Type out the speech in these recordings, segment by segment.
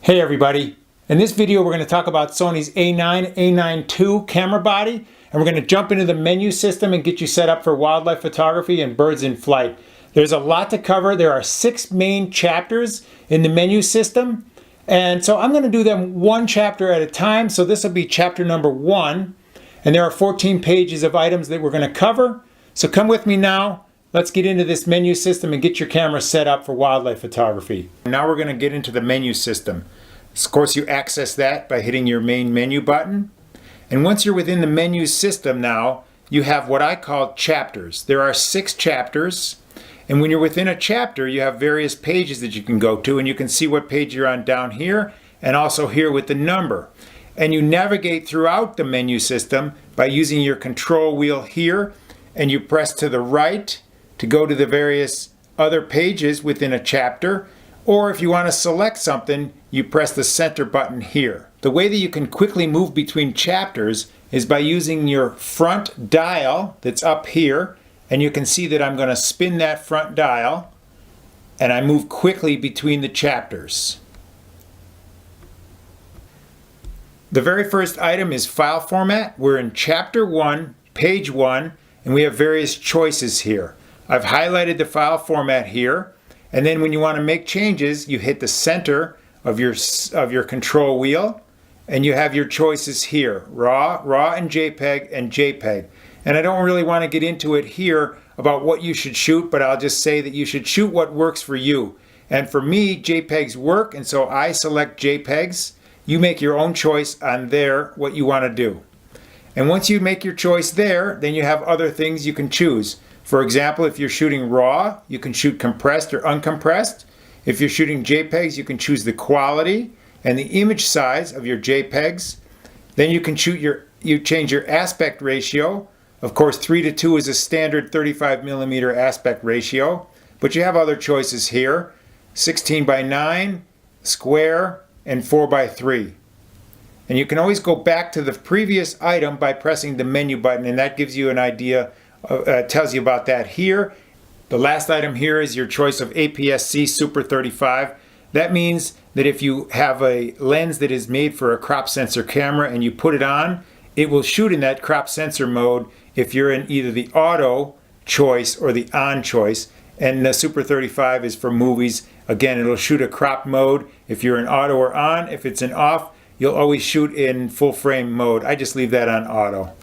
Hey everybody, in this video we're going to talk about Sony's A9, A9 II camera body, and we're going to jump into the menu system and get you set up for wildlife photography and birds in flight. There's a lot to cover. There are 6 main chapters in the menu system, and so I'm going to do them one chapter at a time. So this will be chapter number 1, and there are 14 pages of items that we're going to cover. So come with me now. Let's get into this menu system and get your camera set up for wildlife photography. Now we're going to get into the menu system. Of course, you access that by hitting your main menu button. And once you're within the menu system now, you have what I call chapters. There are 6 chapters. And when you're within a chapter, you have various pages that you can go to. And you can see what page you're on down here and also here with the number. And you navigate throughout the menu system by using your control wheel here. And you press to the right to go to the various other pages within a chapter, or if you want to select something, you press the center button here. The way that you can quickly move between chapters is by using your front dial that's up here, and you can see that I'm going to spin that front dial and I move quickly between the chapters. The very first item is file format. We're in chapter 1, page 1, and we have various choices here. I've highlighted the file format here, and then when you want to make changes, you hit the center of your control wheel, and you have your choices here: RAW, and JPEG. And I don't really want to get into it here about what you should shoot, but I'll just say that you should shoot what works for you. And for me, JPEGs work, and so I select JPEGs. You make your own choice on there what you want to do. And once you make your choice there, then you have other things you can choose. For example, if you're shooting RAW, you can shoot compressed or uncompressed. If you're shooting JPEGs, you can choose the quality and the image size of your JPEGs. Then you can change your aspect ratio. Of course, 3:2 is a standard 35mm aspect ratio, but you have other choices here: 16:9, square, and 4:3. And you can always go back to the previous item by pressing the menu button, and that gives you an idea. Tells you about that here. The last item here is your choice of APS-C Super 35. That means that if you have a lens that is made for a crop sensor camera and you put it on, it will shoot in that crop sensor mode if you're in either the auto choice or the on choice. And the Super 35 is for movies. Again, it'll shoot a crop mode if you're in auto or on. If it's in off, you'll always shoot in full frame mode. I just leave that on auto.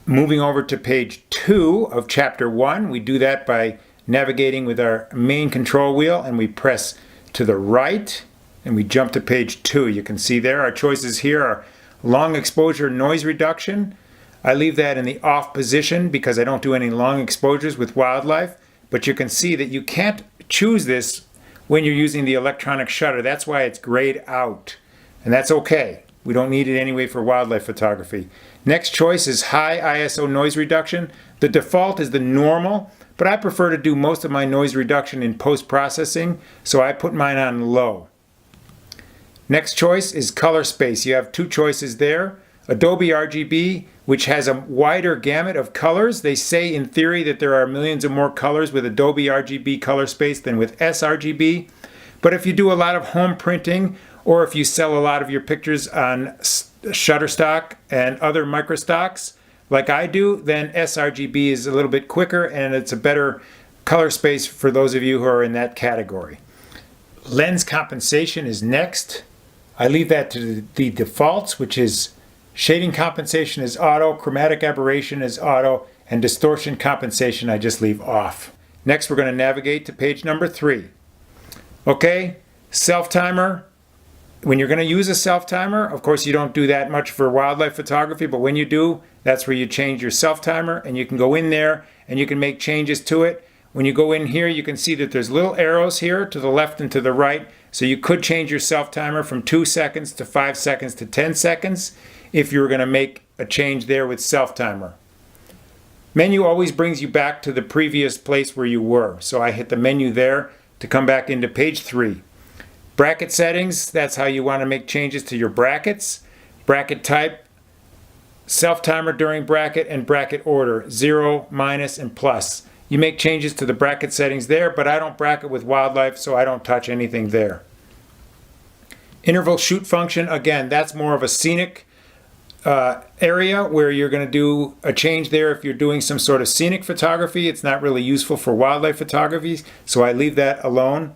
Moving over to page 2 of chapter 1, we do that by navigating with our main control wheel, and we press to the right and we jump to page 2. You can see there our choices here are long exposure noise reduction. I leave that in the off position because I don't do any long exposures with wildlife, but you can see that you can't choose this when you're using the electronic shutter. That's why it's grayed out, and that's okay. We don't need it anyway for wildlife photography. Next choice is high ISO noise reduction. The default is the normal, but I prefer to do most of my noise reduction in post-processing, so I put mine on low. Next choice is color space. You have 2 choices there. Adobe RGB, which has a wider gamut of colors. They say in theory that there are millions of more colors with Adobe RGB color space than with sRGB. But if you do a lot of home printing, or if you sell a lot of your pictures on Shutterstock and other microstocks like I do, then sRGB is a little bit quicker and it's a better color space for those of you who are in that category. Lens compensation is next. I leave that to the defaults, which is shading compensation is auto, chromatic aberration is auto, and distortion compensation I just leave off. Next, we're going to navigate to page number 3. Okay, self-timer. When you're going to use a self-timer, of course you don't do that much for wildlife photography, but when you do, that's where you change your self-timer, and you can go in there and you can make changes to it. When you go in here, you can see that there's little arrows here to the left and to the right, so you could change your self-timer from 2 seconds to 5 seconds to 10 seconds if you were going to make a change there with self-timer. Menu always brings you back to the previous place where you were, so I hit the menu there to come back into page 3. Bracket settings, that's how you want to make changes to your brackets. Bracket type, self-timer during bracket, and bracket order, 0, minus, and plus. You make changes to the bracket settings there, but I don't bracket with wildlife, so I don't touch anything there. Interval shoot function, again, that's more of a scenic area where you're going to do a change there if you're doing some sort of scenic photography. It's not really useful for wildlife photography, so I leave that alone.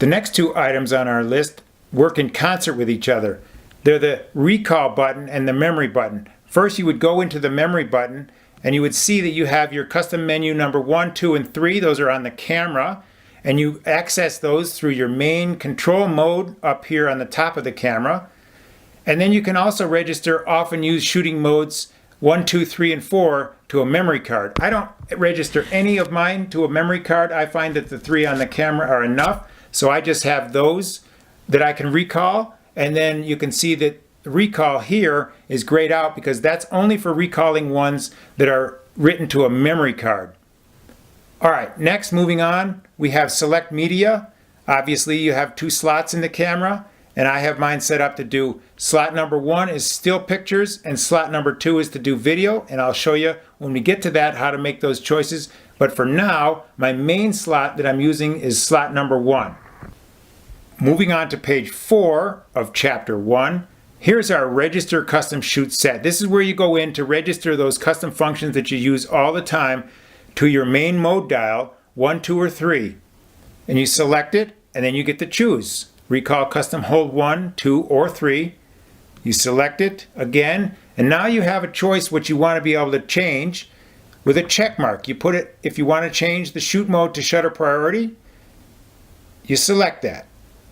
The next two items on our list work in concert with each other. They're the recall button and the memory button. First, you would go into the memory button and you would see that you have your custom menu number 1, 2, and 3. Those are on the camera, and you access those through your main control mode up here on the top of the camera. And then you can also register often used shooting modes 1, 2, 3, and 4 to a memory card. I don't register any of mine to a memory card. I find that the 3 on the camera are enough, so I just have those that I can recall. And then you can see that recall here is grayed out because that's only for recalling ones that are written to a memory card. All right, next, moving on, we have select media. Obviously, you have 2 slots in the camera, and I have mine set up to do slot number 1 is still pictures and slot number 2 is to do video, and I'll show you when we get to that how to make those choices. But for now, my main slot that I'm using is slot number 1. Moving on to page 4 of chapter 1, here's our register custom shoot set. This is where you go in to register those custom functions that you use all the time to your main mode dial, 1, 2, or 3. And you select it, and then you get to choose. Recall custom hold 1, 2, or 3. You select it again, and now you have a choice what you want to be able to change with a check mark. You put it, if you want to change the shoot mode to shutter priority, you select that.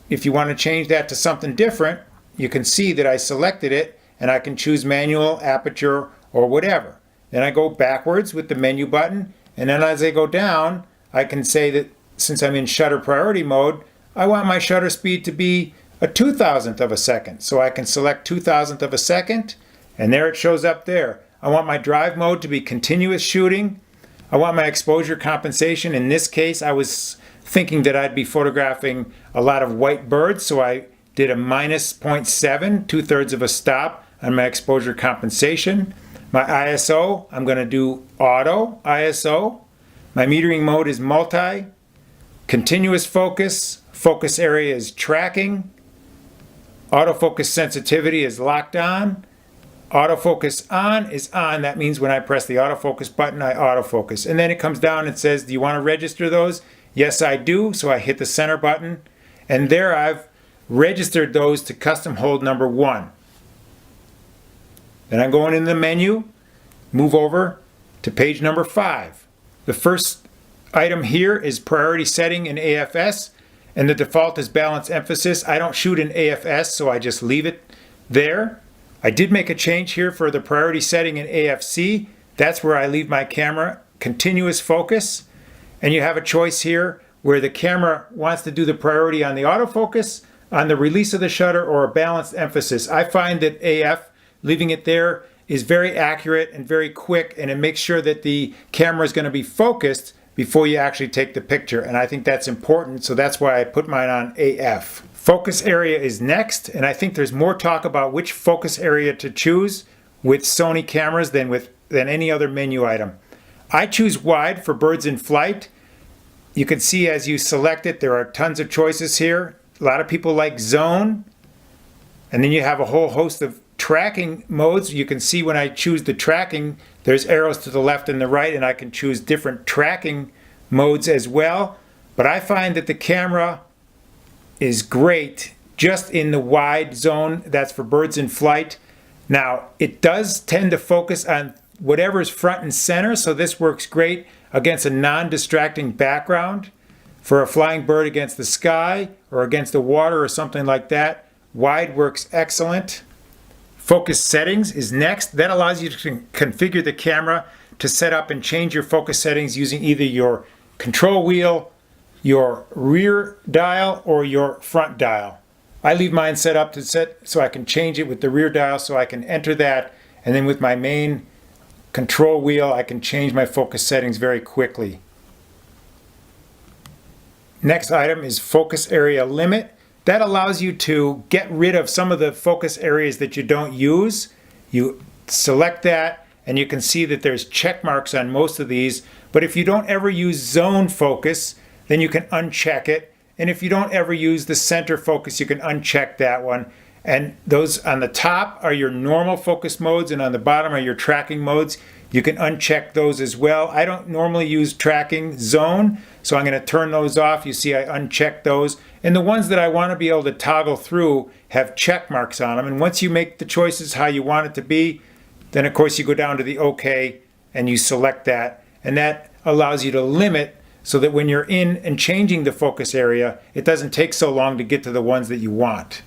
If you want to change that to something different, you can see that I selected it, and I can choose manual, aperture, or whatever. Then I go backwards with the menu button, and then as I go down, I can say that since I'm in shutter priority mode, I want my shutter speed to be a 2,000th of a second. So I can select 2,000th of a second, and there it shows up there. I want my drive mode to be continuous shooting. I want my exposure compensation. In this case, I was thinking that I'd be photographing a lot of white birds, so I did a minus 0.7, 2/3 of a stop on my exposure compensation. My ISO, I'm going to do auto ISO. My metering mode is multi. Continuous focus, focus area is tracking. Autofocus sensitivity is locked on. Autofocus on is on. That means when I press the autofocus button, I autofocus. And then it comes down and says, do you want to register those? Yes, I do. So I hit the center button. And there I've registered those to custom hold number 1. Then I'm going in the menu, move over to page number 5. The first item here is priority setting in AFS, and the default is balance emphasis. I don't shoot in AFS, so I just leave it there. I did make a change here for the priority setting in AFC. That's where I leave my camera continuous focus. And you have a choice here where the camera wants to do the priority on the autofocus, on the release of the shutter, or a balanced emphasis. I find that AF, leaving it there, is very accurate and very quick, and it makes sure that the camera is going to be focused before you actually take the picture. And I think that's important, so that's why I put mine on AF. Focus area is next, and I think there's more talk about which focus area to choose with Sony cameras than any other menu item. I choose wide for birds in flight. You can see as you select it, there are tons of choices here. A lot of people like zone, and then you have a whole host of tracking modes. You can see when I choose the tracking, there's arrows to the left and the right, and I can choose different tracking modes as well. But I find that the camera is great just in the wide zone. That's for birds in flight. Now, it does tend to focus on whatever's front and center, so this works great against a non-distracting background. For a flying bird against the sky or against the water or something like that, wide works excellent. Focus settings is next. That allows you to configure the camera to set up and change your focus settings using either your control wheel, your rear dial, or your front dial. I leave mine set up to set so I can change it with the rear dial, so I can enter that, and then with my main control wheel I can change my focus settings very quickly. Next item is focus area limit. That allows you to get rid of some of the focus areas that you don't use. You select that and you can see that there's check marks on most of these, but if you don't ever use zone focus, then you can uncheck it And if you don't ever use the center focus, you can uncheck that one. And those on the top are your normal focus modes, and on the bottom are your tracking modes. You can uncheck those as well. I don't normally use tracking zone, so I'm going to turn those off. You see I unchecked those. And the ones that I want to be able to toggle through have check marks on them. And once you make the choices how you want it to be, then of course you go down to the OK and you select that. And that allows you to limit so that when you're in and changing the focus area, it doesn't take so long to get to the ones that you want.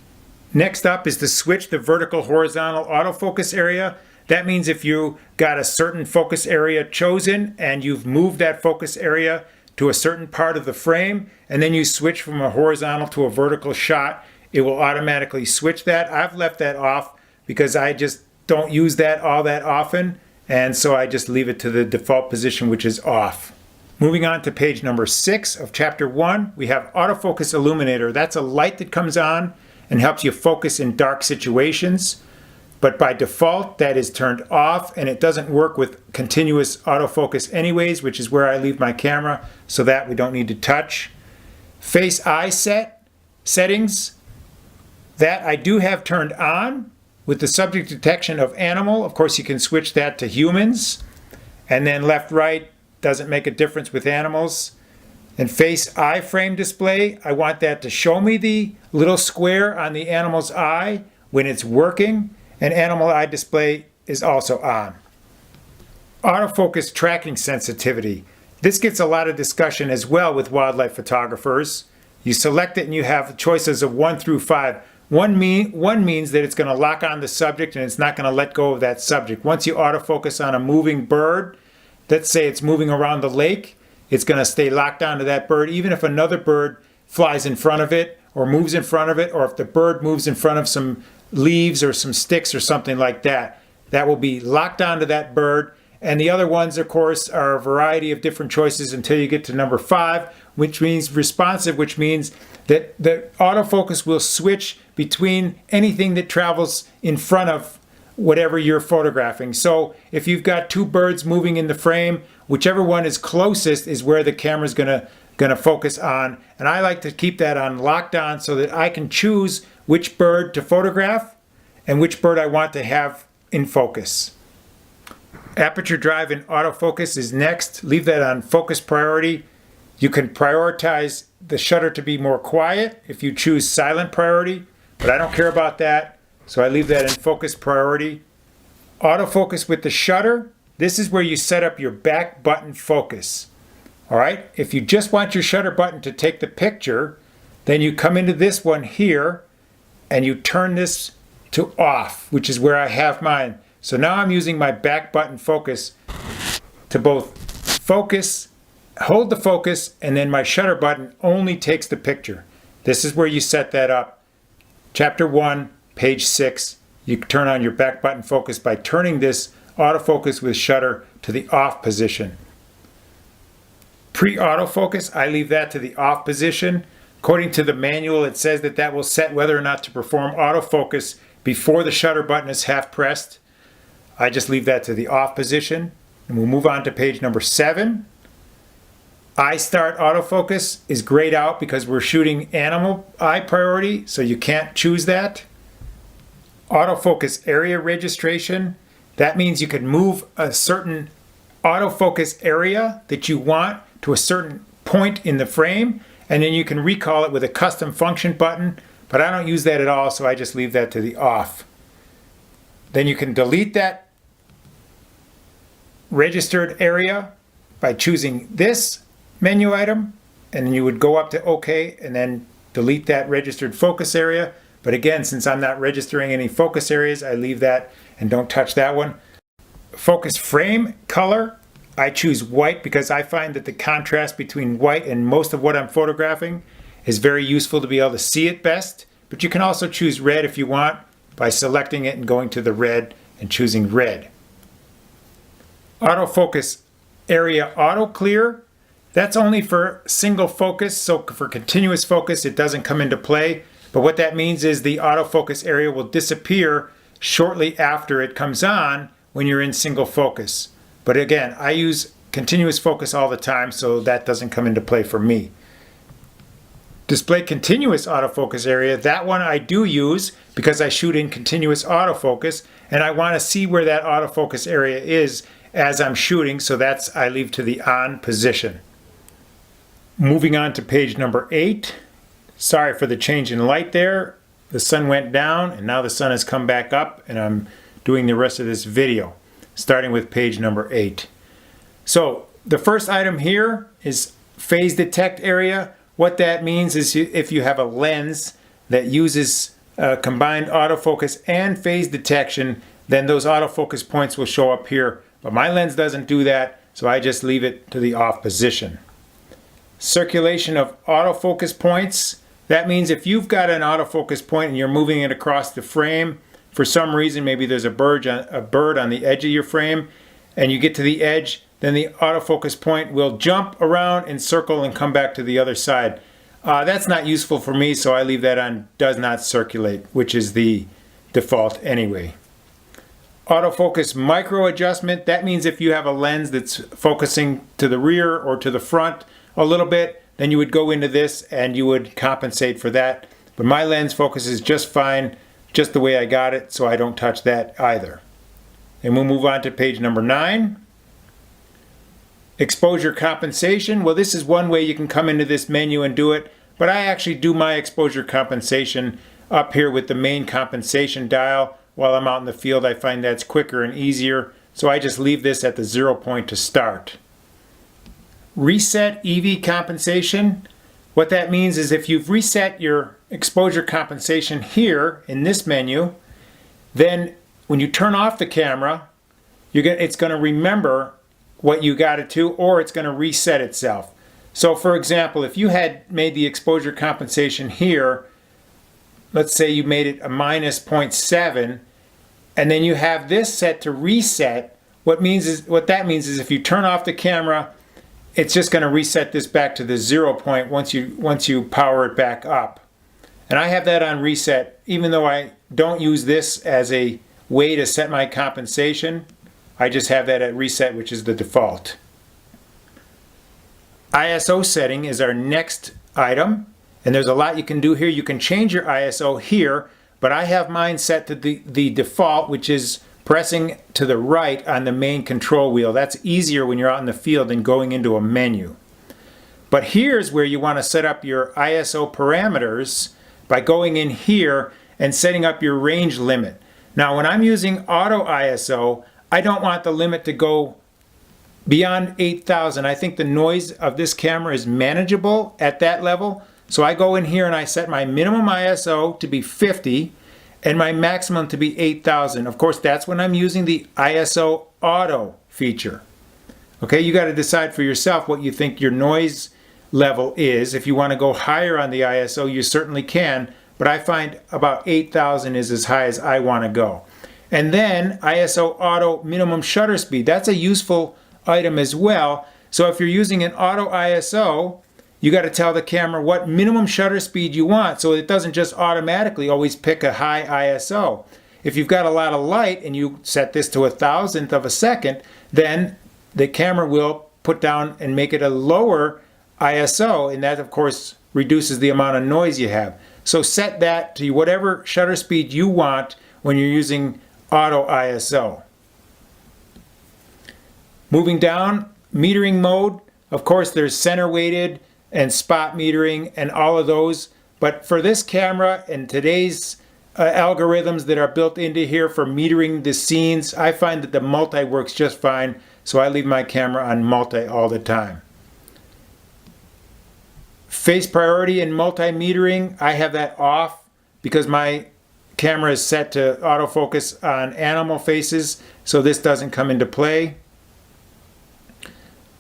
Next up is to switch the vertical horizontal autofocus area. That means if you got a certain focus area chosen and you've moved that focus area to a certain part of the frame, and then you switch from a horizontal to a vertical shot, it will automatically switch that. I've left that off because I just don't use that all that often, and so I just leave it to the default position, which is off. Moving on to page number 6 of chapter 1, we have autofocus illuminator. That's a light that comes on and helps you focus in dark situations. But by default, that is turned off, and it doesn't work with continuous autofocus anyways, which is where I leave my camera, so that we don't need to touch. Face eye settings, that I do have turned on with the subject detection of animal. Of course, you can switch that to humans. And then left, right, doesn't make a difference with animals. And face iframe display, I want that to show me the little square on the animal's eye when it's working. And animal eye display is also on. Autofocus tracking sensitivity. This gets a lot of discussion as well with wildlife photographers. You select it and you have choices of 1 through 5. One means that it's going to lock on the subject and it's not going to let go of that subject. Once you autofocus on a moving bird, let's say it's moving around the lake, it's going to stay locked onto that bird even if another bird flies in front of it or moves in front of it, or if the bird moves in front of some leaves or some sticks or something like that. That will be locked onto that bird. And the other ones, of course, are a variety of different choices until you get to number 5, which means responsive, which means that the autofocus will switch between anything that travels in front of whatever you're photographing. So if you've got 2 birds moving in the frame, whichever one is closest is where the camera's gonna focus on. And I like to keep that on locked on so that I can choose which bird to photograph and which bird I want to have in focus. Aperture drive in autofocus is next. Leave that on focus priority. You can prioritize the shutter to be more quiet if you choose silent priority, but I don't care about that, so I leave that in focus priority. Autofocus with the shutter. This is where you set up your back button focus. All right, if you just want your shutter button to take the picture, then you come into this one here and you turn this to off, which is where I have mine. So now I'm using my back button focus to both focus, hold the focus, and then my shutter button only takes the picture. This is where you set that up. Chapter 1, page 6, you turn on your back button focus by turning this autofocus with shutter to the off position. Pre-autofocus, I leave that to the off position. According to the manual, it says that that will set whether or not to perform autofocus before the shutter button is half pressed. I just leave that to the off position. And we'll move on to page number 7. Eye start autofocus is grayed out because we're shooting animal eye priority, so you can't choose that. Autofocus area registration. That means you can move a certain autofocus area that you want to a certain point in the frame, and then you can recall it with a custom function button, but I don't use that at all, so I just leave that to the off. Then you can delete that registered area by choosing this menu item, and then you would go up to OK and then delete that registered focus area. But again, since I'm not registering any focus areas, I leave that and don't touch that one. Focus frame color, I choose white because I find that the contrast between white and most of what I'm photographing is very useful to be able to see it best. But you can also choose red if you want by selecting it and going to the red and choosing red. Autofocus area auto clear, that's only for single focus, so for continuous focus it doesn't come into play. But what that means is the autofocus area will disappear shortly after it comes on when you're in single focus. But again, I use continuous focus all the time, so that doesn't come into play for me. Display continuous autofocus area, that one I do use because I shoot in continuous autofocus and I want to see where that autofocus area is as I'm shooting, so that's I leave to the on position. Moving on to page number 8. Sorry for the change in light there. The sun went down and now the sun has come back up and I'm doing the rest of this video, starting with page number 8. So the first item here is phase detect area. What that means is if you have a lens that uses combined autofocus and phase detection, then those autofocus points will show up here. But my lens doesn't do that, so I just leave it to the off position. Circulation of autofocus points. That means if you've got an autofocus point and you're moving it across the frame, for some reason, maybe there's a bird on the edge of your frame, and you get to the edge, then the autofocus point will jump around and circle and come back to the other side. That's not useful for me, so I leave that on does not circulate, which is the default anyway. Autofocus micro adjustment, that means if you have a lens that's focusing to the rear or to the front a little bit, then you would go into this and you would compensate for that. But my lens focuses just fine, just the way I got it, so I don't touch that either. And we'll move on to page number 9. Exposure compensation. Well, this is one way you can come into this menu and do it, but I actually do my exposure compensation up here with the main compensation dial while I'm out in the field. I find that's quicker and easier, so I just leave this at the 0 point to start. Reset EV compensation. What that means is if you've reset your exposure compensation here in this menu, then when you turn off the camera, it's going to remember what you got it to, or it's going to reset itself. So for example, if you had made the exposure compensation here, let's say you made it a minus 0.7, and then you have this set to reset, what that means is if you turn off the camera, it's just going to reset this back to the 0 point once you power it back up. And I have that on reset, even though I don't use this as a way to set my compensation. I just have that at reset, which is the default. ISO setting is our next item, and there's a lot you can do here. You can change your ISO here, but I have mine set to the default, which is pressing to the right on the main control wheel. That's easier when you're out in the field than going into a menu. But here's where you want to set up your ISO parameters by going in here and setting up your range limit. Now when I'm using auto ISO, I don't want the limit to go beyond 8,000. I think the noise of this camera is manageable at that level. So I go in here and I set my minimum ISO to be 50 and my maximum to be 8,000. Of course, that's when I'm using the ISO auto feature. Okay, you got to decide for yourself what you think your noise level is. If you want to go higher on the ISO, you certainly can, but I find about 8,000 is as high as I want to go. And then ISO auto minimum shutter speed. That's a useful item as well. So if you're using an auto ISO, you got to tell the camera what minimum shutter speed you want so it doesn't just automatically always pick a high ISO. If you've got a lot of light and you set this to 1,000th of a second, then the camera will put down and make it a lower ISO, and that of course reduces the amount of noise you have. So set that to whatever shutter speed you want when you're using auto ISO. Moving down, metering mode. Of course, there's center weighted and spot metering and all of those. But for this camera and today's algorithms that are built into here for metering the scenes, I find that the multi works just fine. So I leave my camera on multi all the time. Face priority and multi metering, I have that off because my camera is set to autofocus on animal faces, so this doesn't come into play.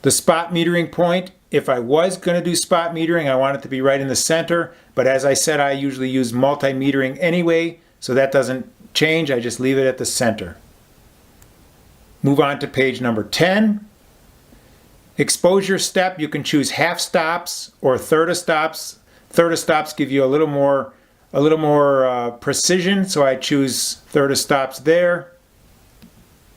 The spot metering point, if I was going to do spot metering, I want it to be right in the center, but as I said, I usually use multi-metering anyway, so that doesn't change. I just leave it at the center. Move on to page number 10. Exposure step, you can choose half stops or third of stops. Third of stops give you a little more precision, so I choose third of stops there.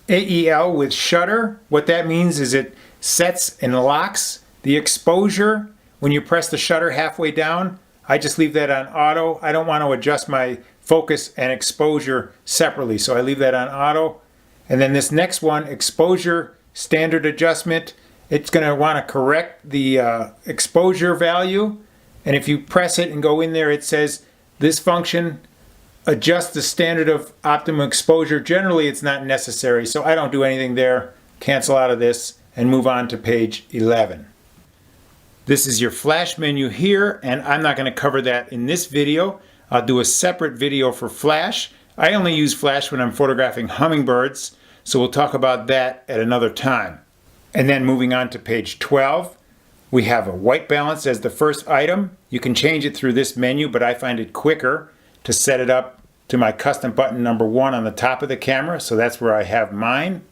AEL with shutter, what that means is it sets and locks the exposure when you press the shutter halfway down. I just leave that on auto. I don't want to adjust my focus and exposure separately, so I leave that on auto. And then this next one, exposure standard adjustment, it's going to want to correct the exposure value. And if you press it and go in there, it says this function adjusts the standard of optimum exposure. Generally, it's not necessary, so I don't do anything there. Cancel out of this and move on to page 11. This is your flash menu here, and I'm not going to cover that in this video. I'll do a separate video for flash. I only use flash when I'm photographing hummingbirds, so we'll talk about that at another time. And then moving on to page 12, we have a white balance as the first item. You can change it through this menu, but I find it quicker to set it up to my custom button number 1 on the top of the camera, so that's where I have mine.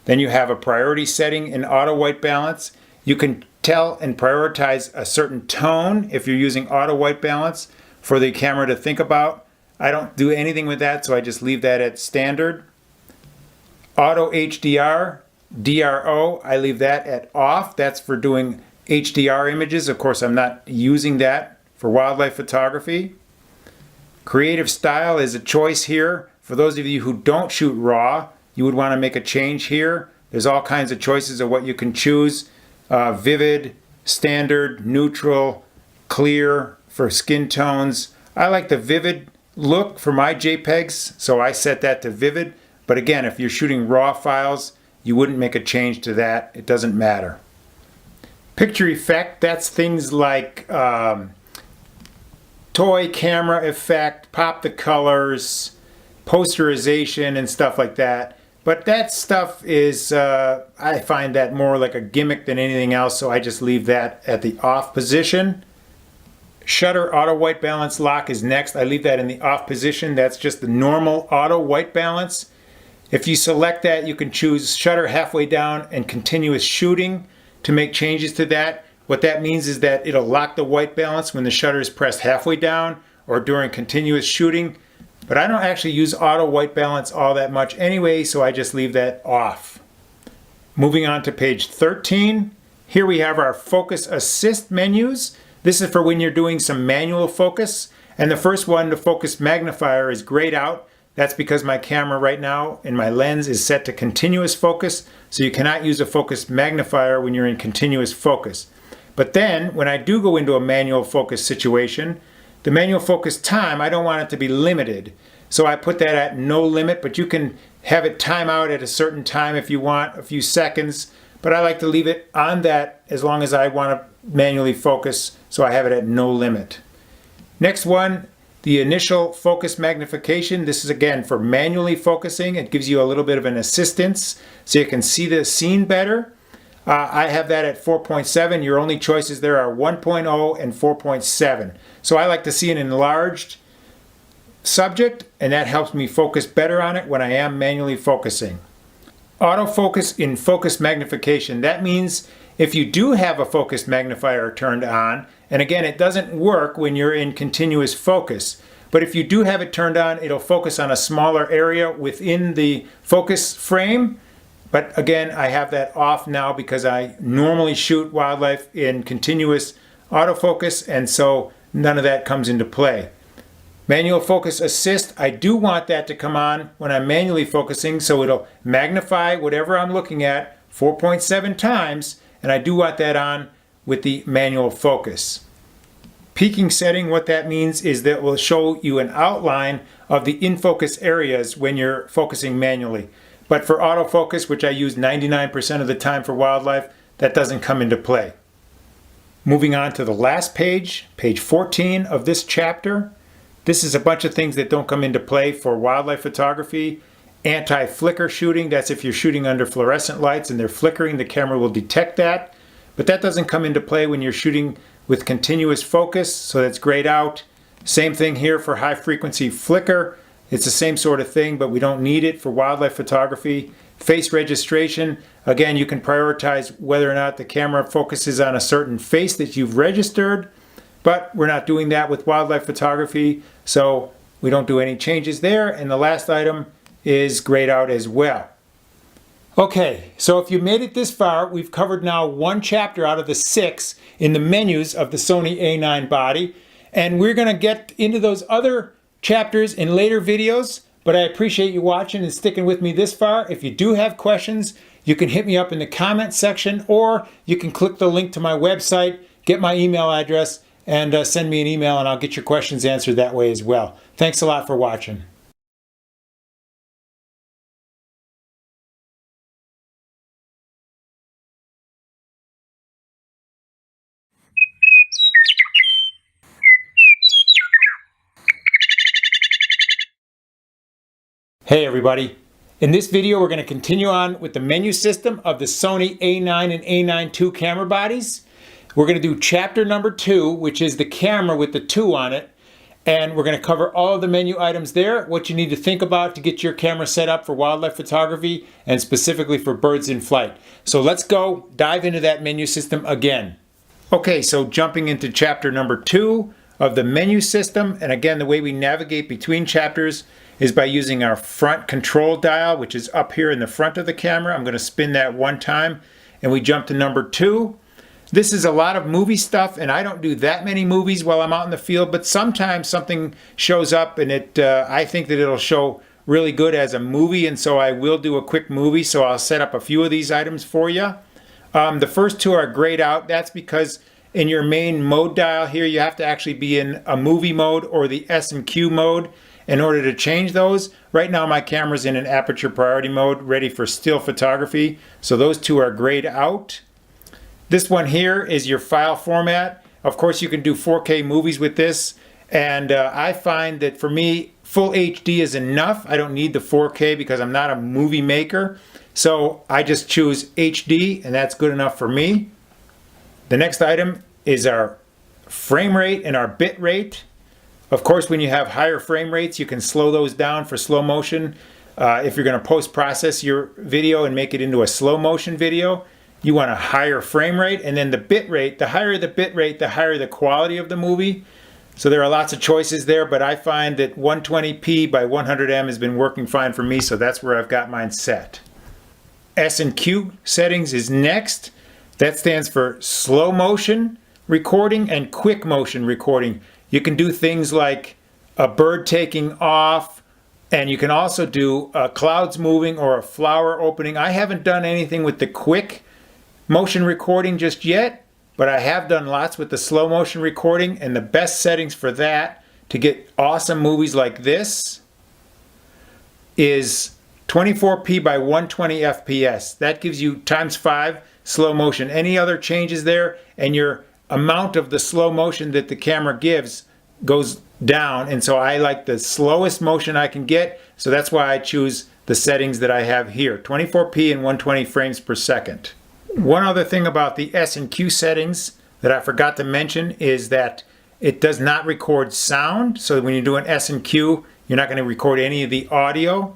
Then you have a priority setting in auto white balance. You can tell and prioritize a certain tone if you're using auto white balance for the camera to think about. I don't do anything with that, so I just leave that at standard. Auto HDR, DRO, I leave that at off. That's for doing HDR images. Of course, I'm not using that for wildlife photography. Creative style is a choice here. For those of you who don't shoot RAW, you would want to make a change here. There's all kinds of choices of what you can choose. Vivid, standard, neutral, clear for skin tones. I like the vivid look for my JPEGs, so I set that to vivid. But again, if you're shooting RAW files, you wouldn't make a change to that. It doesn't matter. Picture effect, that's things like toy camera effect, pop the colors, posterization and stuff like that. But that stuff is, I find that more like a gimmick than anything else, so I just leave that at the off position. Shutter auto white balance lock is next. I leave that in the off position. That's just the normal auto white balance. If you select that, you can choose shutter halfway down and continuous shooting to make changes to that. What that means is that it'll lock the white balance when the shutter is pressed halfway down or during continuous shooting. But I don't actually use auto white balance all that much anyway, so I just leave that off. Moving on to page 13. Here we have our focus assist menus. This is for when you're doing some manual focus. And the first one, the focus magnifier, is grayed out. That's because my camera right now and my lens is set to continuous focus, so you cannot use a focus magnifier when you're in continuous focus. But then, when I do go into a manual focus situation, the manual focus time, I don't want it to be limited. So I put that at no limit, but you can have it time out at a certain time if you want, a few seconds. But I like to leave it on that as long as I want to manually focus, so I have it at no limit. Next one, the initial focus magnification. This is again for manually focusing. It gives you a little bit of an assistance so you can see the scene better. I have that at 4.7. Your only choices there are 1.0 and 4.7. So I like to see an enlarged subject, and that helps me focus better on it when I am manually focusing. Autofocus in focus magnification. That means if you do have a focus magnifier turned on, and again, it doesn't work when you're in continuous focus, but if you do have it turned on, it'll focus on a smaller area within the focus frame. But again, I have that off now because I normally shoot wildlife in continuous autofocus, and so none of that comes into play. Manual focus assist, I do want that to come on when I'm manually focusing, so it'll magnify whatever I'm looking at 4.7 times, and I do want that on with the manual focus. Peaking setting, what that means is that it will show you an outline of the in-focus areas when you're focusing manually. But for autofocus, which I use 99% of the time for wildlife, that doesn't come into play. Moving on to the last page, page 14 of this chapter. This is a bunch of things that don't come into play for wildlife photography. Anti-flicker shooting, that's if you're shooting under fluorescent lights and they're flickering, the camera will detect that. But that doesn't come into play when you're shooting with continuous focus, so that's grayed out. Same thing here for high frequency flicker. It's the same sort of thing, but we don't need it for wildlife photography. Face registration, again, you can prioritize whether or not the camera focuses on a certain face that you've registered, but we're not doing that with wildlife photography, so we don't do any changes there. And the last item is grayed out as well. Okay, so if you made it this far, we've covered now one chapter out of the 6 in the menus of the Sony A9 body. And we're going to get into those other chapters in later videos, but I appreciate you watching and sticking with me this far. If you do have questions, you can hit me up in the comment section, or you can click the link to my website, get my email address, and send me an email, and I'll get your questions answered that way as well. Thanks a lot for watching. Hey everybody, in this video we're going to continue on with the menu system of the Sony A9 and A9 II camera bodies. We're going to do chapter number 2, which is the camera with the 2 on it, and we're going to cover all of the menu items there, what you need to think about to get your camera set up for wildlife photography and specifically for birds in flight. So let's go dive into that menu system again. Okay, so jumping into chapter number 2 of the menu system, and again the way we navigate between chapters is by using our front control dial, which is up here in the front of the camera. I'm going to spin that one time and we jump to number 2. This is a lot of movie stuff, and I don't do that many movies while I'm out in the field, but sometimes something shows up and I think that it'll show really good as a movie, and so I will do a quick movie, so I'll set up a few of these items for you. The first 2 are grayed out. That's because in your main mode dial here, you have to actually be in a movie mode or the S&Q mode in order to change those. Right now my camera's in an aperture priority mode, ready for still photography, so those 2 are grayed out. This one here is your file format. Of course you can do 4K movies with this, and I find that for me full HD is enough. I don't need the 4K because I'm not a movie maker, so I just choose HD and that's good enough for me. The next item is our frame rate and our bit rate. Of course, when you have higher frame rates, you can slow those down for slow motion. If you're going to post-process your video and make it into a slow motion video, you want a higher frame rate. And then the bit rate, the higher the bit rate, the higher the quality of the movie. So there are lots of choices there, but I find that 120p by 100M has been working fine for me, so that's where I've got mine set. S&Q settings is next. That stands for slow motion recording and quick motion recording. You can do things like a bird taking off, and you can also do clouds moving or a flower opening. I haven't done anything with the quick motion recording just yet, but I have done lots with the slow motion recording, and the best settings for that to get awesome movies like this is 24p by 120 FPS. That gives you ×5 slow motion. Any other changes there and your amount of the slow motion that the camera gives goes down, and so I like the slowest motion I can get, so that's why I choose the settings that I have here, 24p and 120 frames per second. One other thing about the S&Q settings that I forgot to mention is that it does not record sound, so when you do an S&Q you're not going to record any of the audio.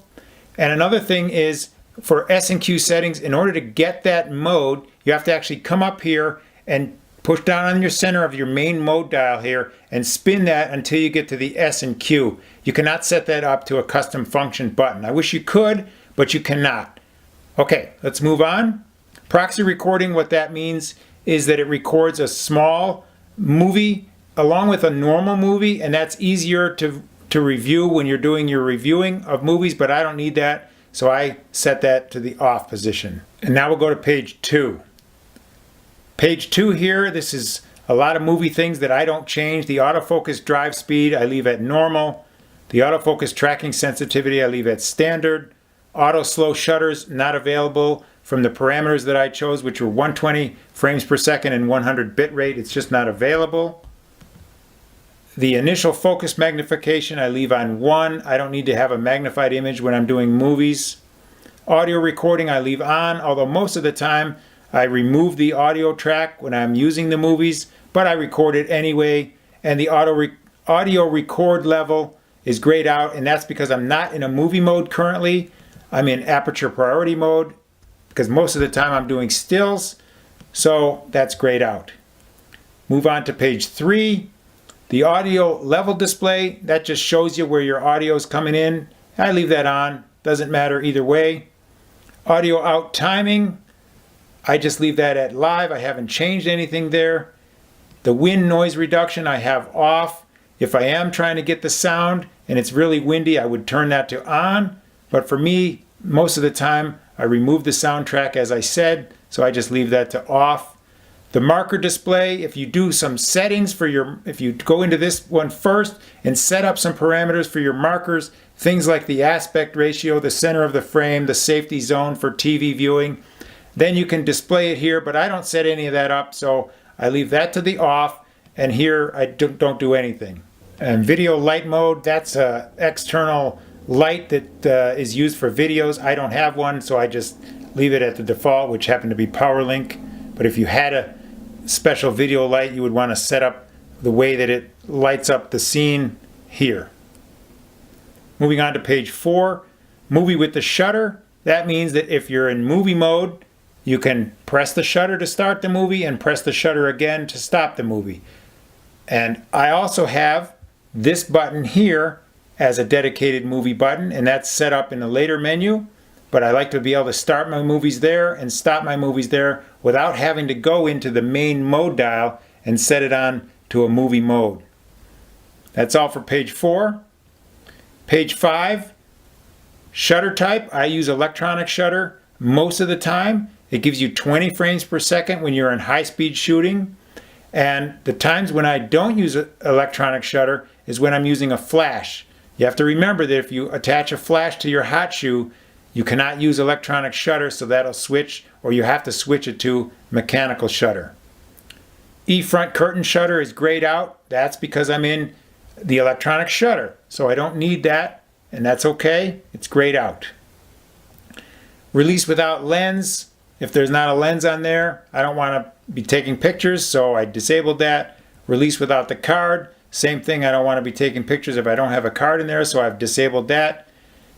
And another thing is, for S&Q settings, in order to get that mode, you have to actually come up here and push down on your center of your main mode dial here and spin that until you get to the S&Q. You cannot set that up to a custom function button. I wish you could, but you cannot. Okay, let's move on. Proxy recording, what that means is that it records a small movie along with a normal movie, and that's easier to review when you're doing your reviewing of movies, but I don't need that, so I set that to the off position. And now we'll go to page 2. Page 2 here, this is a lot of movie things that I don't change. The autofocus drive speed I leave at normal. The autofocus tracking sensitivity I leave at standard. Auto slow shutters not available from the parameters that I chose, which were 120 frames per second and 100 bit rate. It's just not available. The initial focus magnification I leave on 1. I don't need to have a magnified image when I'm doing movies. Audio recording I leave on, although most of the time I remove the audio track when I'm using the movies, but I record it anyway. And the audio record level is grayed out, and that's because I'm not in a movie mode currently. I'm in aperture priority mode because most of the time I'm doing stills, so that's grayed out. Move on to page 3. The audio level display, that just shows you where your audio is coming in. I leave that on, doesn't matter either way. Audio out timing, I just leave that at live. I haven't changed anything there. The wind noise reduction I have off. If I am trying to get the sound and it's really windy, I would turn that to on. But for me, most of the time, I remove the soundtrack as I said, so I just leave that to off. The marker display, if you do some settings for if you go into this one first and set up some parameters for your markers, things like the aspect ratio, the center of the frame, the safety zone for TV viewing, then you can display it here, but I don't set any of that up, so I leave that to the off, and here I don't do anything. And video light mode, that's an external light that is used for videos. I don't have one, so I just leave it at the default, which happened to be PowerLink. But if you had a special video light, you would want to set up the way that it lights up the scene here. Moving on to page 4, movie with the shutter. That means that if you're in movie mode, you can press the shutter to start the movie and press the shutter again to stop the movie. And I also have this button here as a dedicated movie button, and that's set up in a later menu. But I like to be able to start my movies there and stop my movies there without having to go into the main mode dial and set it on to a movie mode. That's all for page 4. Page 5, shutter type. I use electronic shutter most of the time. It gives you 20 frames per second when you're in high-speed shooting. And the times when I don't use electronic shutter is when I'm using a flash. You have to remember that if you attach a flash to your hot shoe, you cannot use electronic shutter, so that'll switch, or you have to switch it to mechanical shutter. E-front curtain shutter is grayed out. That's because I'm in the electronic shutter, so I don't need that, and that's okay. It's grayed out. Release without lens. If there's not a lens on there, I don't want to be taking pictures, so I disabled that. Release without the card. Same thing, I don't want to be taking pictures if I don't have a card in there, so I've disabled that.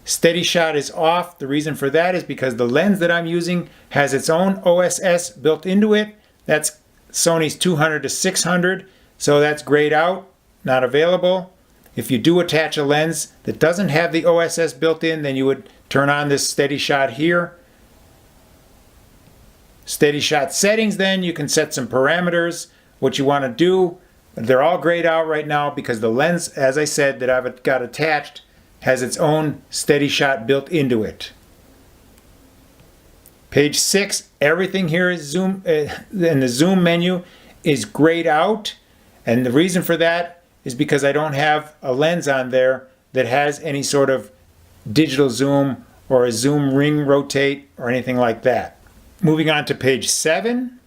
Steady shot is off. The reason for that is because the lens that I'm using has its own OSS built into it. That's Sony's 200 to 600, so that's grayed out, not available. If you do attach a lens that doesn't have the OSS built in, then you would turn on this steady shot here. Steady shot settings, then you can set some parameters, what you want to do. They're all grayed out right now because the lens, as I said, that I've got attached has its own steady shot built into it. Page 6, everything here is zoom, in the zoom menu is grayed out, and the reason for that is because I don't have a lens on there that has any sort of digital zoom or a zoom ring rotate or anything like that. Moving on to page 7,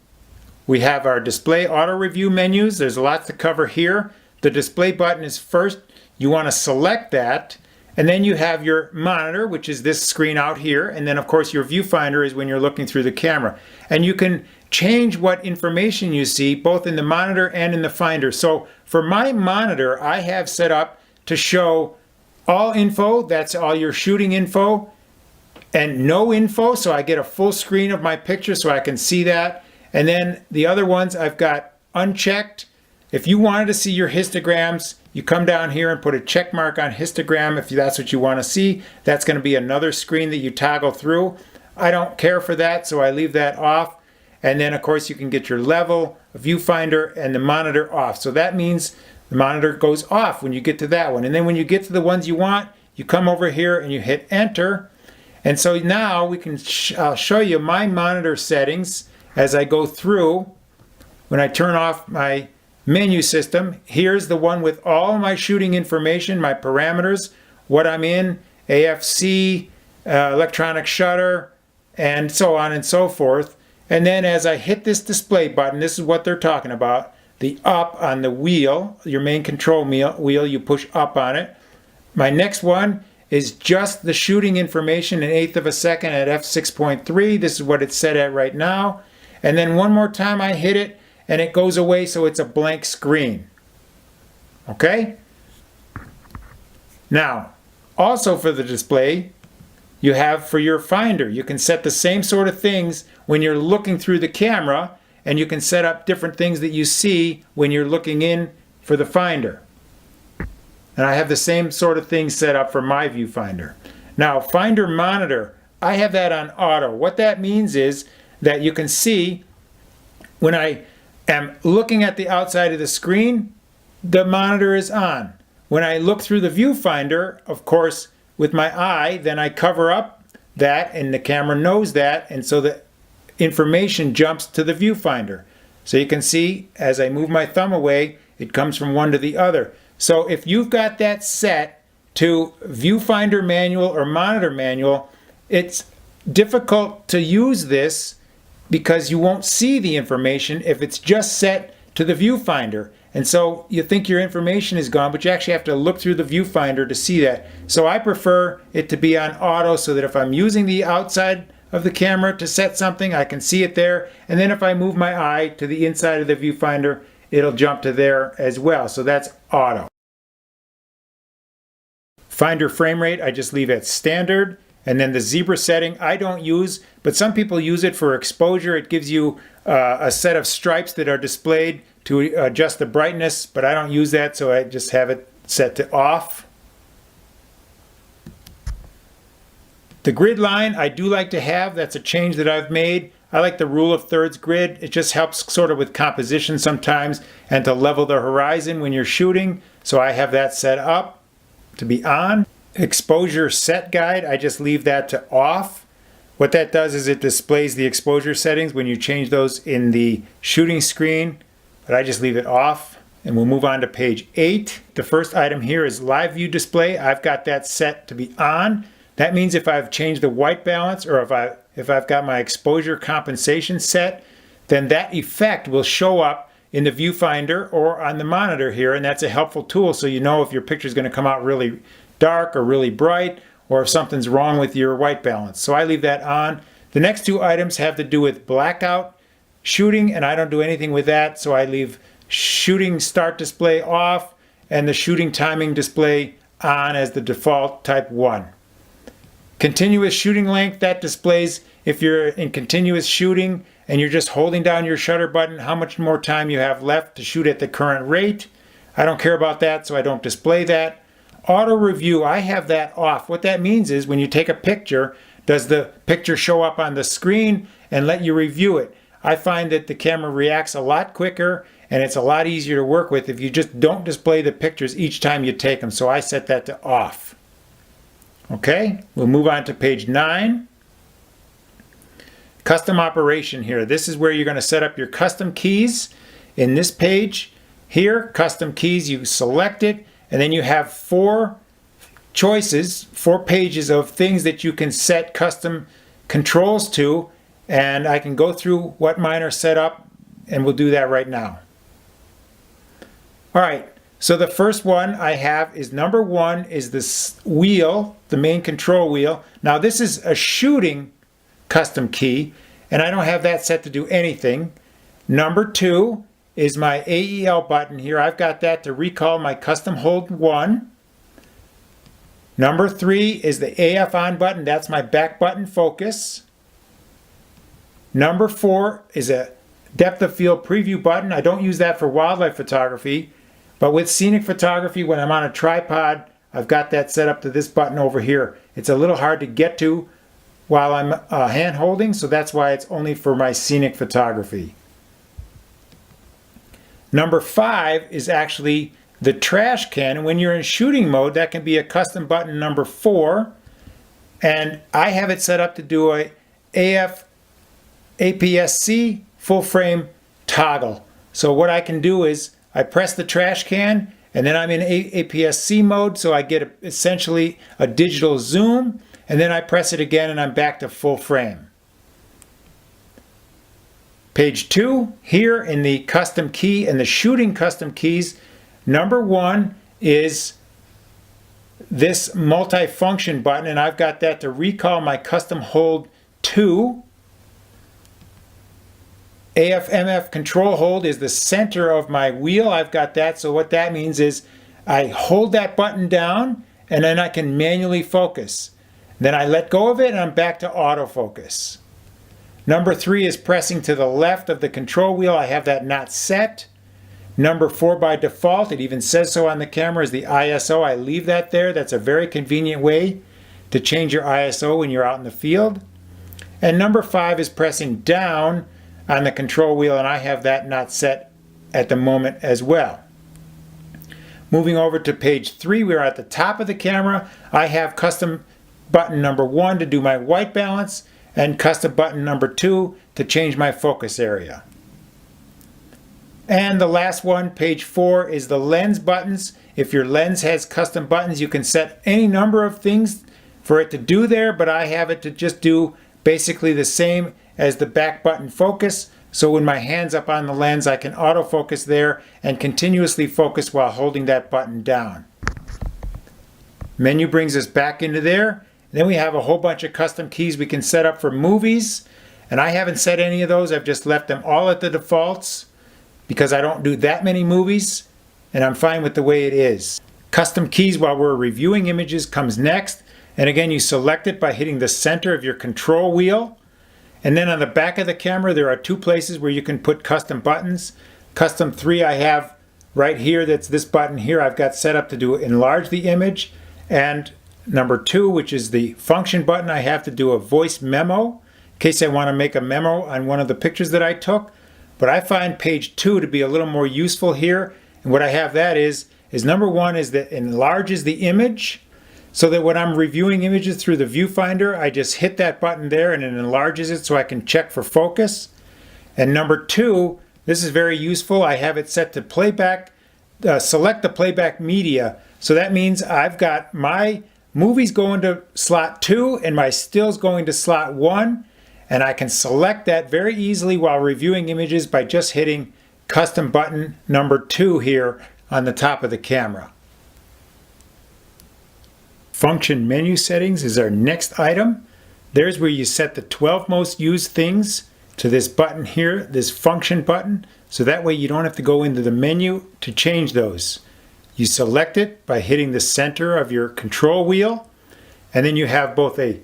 we have our display auto review menus. There's lots to cover here. The display button is first. You want to select that, and then you have your monitor, which is this screen out here, and then of course your viewfinder is when you're looking through the camera. And you can change what information you see both in the monitor and in the finder. So for my monitor, I have set up to show all info, that's all your shooting info, and no info, so I get a full screen of my picture so I can see that. And then the other ones I've got unchecked. If you wanted to see your histograms, you come down here and put a check mark on histogram if that's what you want to see. That's going to be another screen that you toggle through. I don't care for that, so I leave that off. And then of course you can get your level, viewfinder, and the monitor off. So that means the monitor goes off when you get to that one. And then when you get to the ones you want, you come over here and you hit enter. And so now we can I'll show you my monitor settings as I go through. When I turn off my menu system, here's the one with all my shooting information, my parameters, what I'm in, AFC, electronic shutter, and so on and so forth. And then as I hit this display button, this is what they're talking about, the up on the wheel, your main control wheel, you push up on it. My next one is just the shooting information in 1/8 of a second at f6.3. This is what it's set at right now. And then one more time I hit it and it goes away, so it's a blank screen. Okay? Now, also for the display, you have for your finder, you can set the same sort of things when you're looking through the camera, and you can set up different things that you see when you're looking in for the finder. And I have the same sort of thing set up for my viewfinder. Now, finder monitor, I have that on auto. What that means is that you can see when I am looking at the outside of the screen, the monitor is on. When I look through the viewfinder, of course, with my eye, then I cover up that and the camera knows that, and so the information jumps to the viewfinder. So you can see as I move my thumb away, it comes from one to the other. So if you've got that set to viewfinder manual or monitor manual, it's difficult to use this because you won't see the information if it's just set to the viewfinder. And so you think your information is gone, but you actually have to look through the viewfinder to see that. So I prefer it to be on auto so that if I'm using the outside of the camera to set something, I can see it there. And then if I move my eye to the inside of the viewfinder, it'll jump to there as well. So that's auto. Finder frame rate, I just leave at standard. And then the zebra setting, I don't use, but some people use it for exposure. It gives you a set of stripes that are displayed to adjust the brightness, but I don't use that, so I just have it set to off. The grid line I do like to have. That's a change that I've made. I like the rule of thirds grid. It just helps sort of with composition sometimes and to level the horizon when you're shooting. So I have that set up to be on. Exposure set guide, I just leave that to off. What that does is it displays the exposure settings when you change those in the shooting screen, but I just leave it off. And we'll move on to page 8. The first item here is live view display. I've got that set to be on. That means if I've changed the white balance or if I've got my exposure compensation set, then that effect will show up in the viewfinder or on the monitor here, and that's a helpful tool so you know if your picture is going to come out really dark or really bright, or if something's wrong with your white balance. So I leave that on. The next two items have to do with blackout shooting, and I don't do anything with that, so I leave shooting start display off and the shooting timing display on as the default type 1. Continuous shooting length, that displays if you're in continuous shooting and you're just holding down your shutter button, how much more time you have left to shoot at the current rate. I don't care about that, so I don't display that. Auto review, I have that off. What that means is when you take a picture, does the picture show up on the screen and let you review it? I find that the camera reacts a lot quicker and it's a lot easier to work with if you just don't display the pictures each time you take them. So I set that to off. Okay, we'll move on to page 9. Custom operation here. This is where you're going to set up your custom keys. In this page here, custom keys, you select it, and then you have 4 choices, 4 pages of things that you can set custom controls to, and I can go through what mine are set up, and we'll do that right now. All right, so the first one I have is number 1 is this wheel, the main control wheel. Now this is a shooting custom key, and I don't have that set to do anything. Number 2 is my AEL button here. I've got that to recall my custom hold 1. Number 3 is the AF on button. That's my back button focus. Number 4 is a depth of field preview button. I don't use that for wildlife photography, but with scenic photography, when I'm on a tripod, I've got that set up to this button over here. It's a little hard to get to while I'm hand holding, so that's why it's only for my scenic photography. Number 5 is actually the trash can, and when you're in shooting mode, that can be a custom button number 4, and I have it set up to do a AF APS-C full frame toggle. So what I can do is I press the trash can and then I'm in APS-C mode, so I get essentially a digital zoom, and then I press it again and I'm back to full frame. Page 2, here in the custom key and the shooting custom keys, number 1 is this multi-function button, and I've got that to recall my custom hold 2. AF/MF control hold is the center of my wheel. I've got that, so what that means is I hold that button down and then I can manually focus. Then I let go of it and I'm back to autofocus. Number 3 is pressing to the left of the control wheel. I have that not set. Number 4 by default, it even says so on the camera, is the ISO. I leave that there. That's a very convenient way to change your ISO when you're out in the field. And number 5 is pressing down on the control wheel, and I have that not set at the moment as well. Moving over to page 3, we're at the top of the camera. I have custom button number 1 to do my white balance and custom button number 2 to change my focus area. And the last one, page 4, is the lens buttons. If your lens has custom buttons, you can set any number of things for it to do there, but I have it to just do basically the same as the back button focus. So when my hand's up on the lens, I can autofocus there and continuously focus while holding that button down. Menu brings us back into there. Then we have a whole bunch of custom keys we can set up for movies. And I haven't set any of those. I've just left them all at the defaults because I don't do that many movies and I'm fine with the way it is. Custom keys while we're reviewing images comes next. And again, you select it by hitting the center of your control wheel. And then on the back of the camera, there are 2 places where you can put custom buttons. Custom 3 I have right here. That's this button here. I've got set up to do enlarge the image. And number 2, which is the function button, I have to do a voice memo in case I want to make a memo on one of the pictures that I took. But I find page 2 to be a little more useful here. And what I have that is number 1 is that enlarges the image. So that when I'm reviewing images through the viewfinder, I just hit that button there and it enlarges it so I can check for focus. And number 2, this is very useful. I have it set to playback, select the playback media. So that means I've got my movies going to slot 2 and my stills going to slot 1. And I can select that very easily while reviewing images by just hitting custom button number 2 here on the top of the camera. Function menu settings is our next item. There's where you set the 12 most used things to this button here, this function button, so that way you don't have to go into the menu to change those. You select it by hitting the center of your control wheel, and then you have both a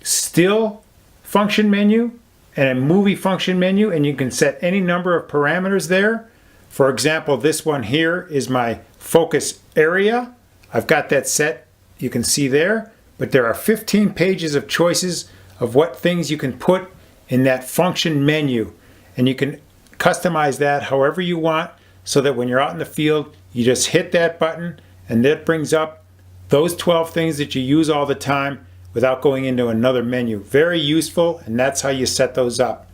still function menu and a movie function menu, and you can set any number of parameters there. For example, this one here is my focus area. I've got that set. You can see there, but there are 15 pages of choices of what things you can put in that function menu, and you can customize that however you want so that when you're out in the field you just hit that button and that brings up those 12 things that you use all the time without going into another menu. Very useful, and that's how you set those up.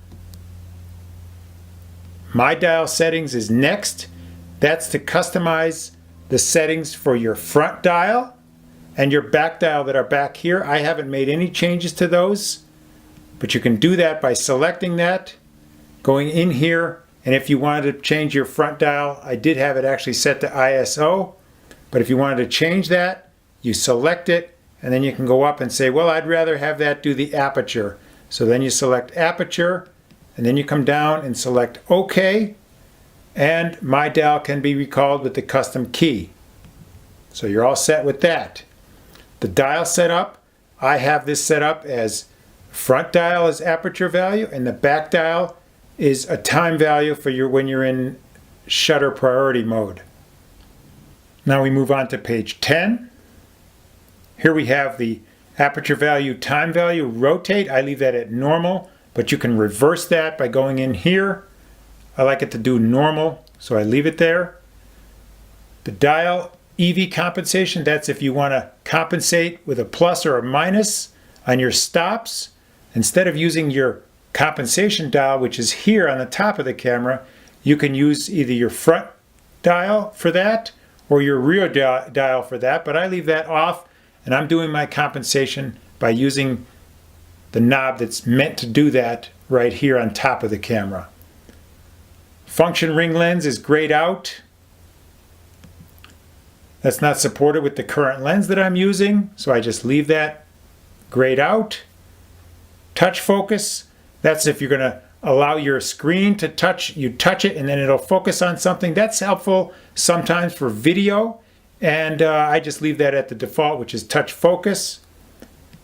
My dial settings is next. That's to customize the settings for your front dial and your back dial that are back here. I haven't made any changes to those, but you can do that by selecting that, going in here, and if you wanted to change your front dial, I did have it actually set to ISO, but if you wanted to change that, you select it, and then you can go up and say, well, I'd rather have that do the aperture. So then you select aperture, and then you come down and select OK, and my dial can be recalled with the custom key. So you're all set with that. The dial setup, I have this set up as front dial is aperture value and the back dial is a time value for when you're in shutter priority mode. Now we move on to page 10. Here we have the aperture value, time value, rotate. I leave that at normal, but you can reverse that by going in here. I like it to do normal, so I leave it there. The dial EV compensation, that's if you want to compensate with a plus or a minus on your stops. Instead of using your compensation dial, which is here on the top of the camera, you can use either your front dial for that or your rear dial for that, but I leave that off and I'm doing my compensation by using the knob that's meant to do that right here on top of the camera. Function ring lens is grayed out. That's not supported with the current lens that I'm using, so I just leave that grayed out. Touch focus, that's if you're going to allow your screen to touch, you touch it and then it'll focus on something. That's helpful sometimes for video, and I just leave that at the default, which is touch focus.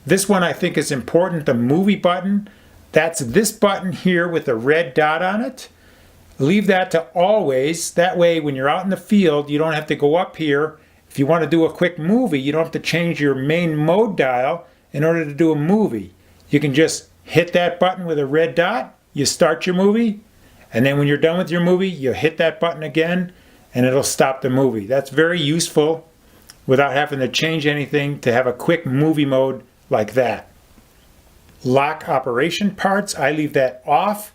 This one I think is important, the movie button. That's this button here with a red dot on it. Leave that to always. That way when you're out in the field, you don't have to go up here. If you want to do a quick movie, you don't have to change your main mode dial in order to do a movie. You can just hit that button with a red dot, you start your movie, and then when you're done with your movie, you hit that button again, and it'll stop the movie. That's very useful without having to change anything to have a quick movie mode like that. Lock operation parts, I leave that off.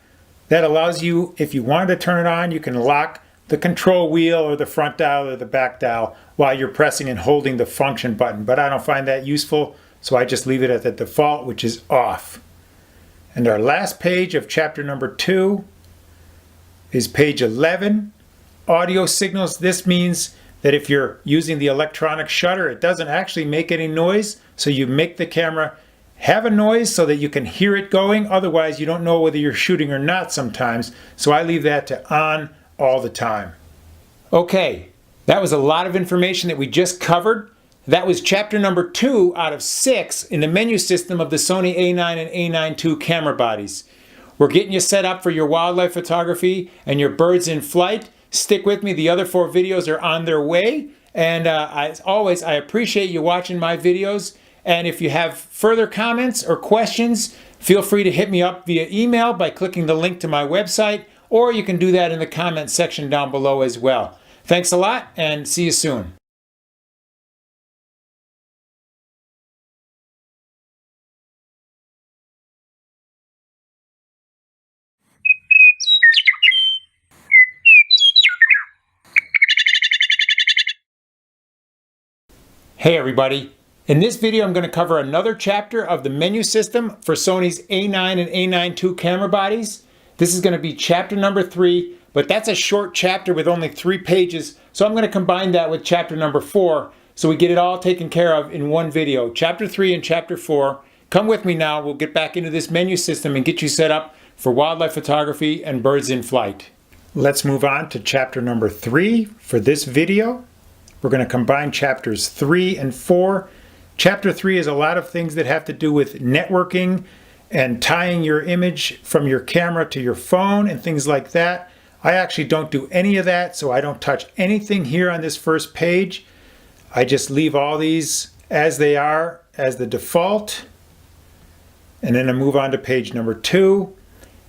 That allows you, if you wanted to turn it on, you can lock the control wheel or the front dial or the back dial while you're pressing and holding the function button. But I don't find that useful, so I just leave it at the default, which is off. And our last page of chapter number 2 is page 11, audio signals. This means that if you're using the electronic shutter, it doesn't actually make any noise, so you make the camera have a noise so that you can hear it going. Otherwise, you don't know whether you're shooting or not sometimes, so I leave that to on all the time. Okay, that was a lot of information that we just covered. That was chapter number 2 out of 6 in the menu system of the Sony A9 and A9 II camera bodies. We're getting you set up for your wildlife photography and your birds in flight. Stick with me, the other 4 videos are on their way. And as always, I appreciate you watching my videos. And if you have further comments or questions, feel free to hit me up via email by clicking the link to my website, or you can do that in the comment section down below as well. Thanks a lot, and see you soon. Hey everybody. In this video, I'm going to cover another chapter of the menu system for Sony's A9 and A9 II camera bodies. This is going to be chapter number 3, but that's a short chapter with only 3 pages, so I'm going to combine that with chapter number 4 so we get it all taken care of in one video. Chapter 3 and chapter 4. Come with me now, we'll get back into this menu system and get you set up for wildlife photography and birds in flight. Let's move on to chapter number 3 for this video. We're going to combine chapters 3 and 4. Chapter 3 is a lot of things that have to do with networking and tying your image from your camera to your phone and things like that. I actually don't do any of that, so I don't touch anything here on this first page. I just leave all these as they are as the default. And then I move on to page number 2.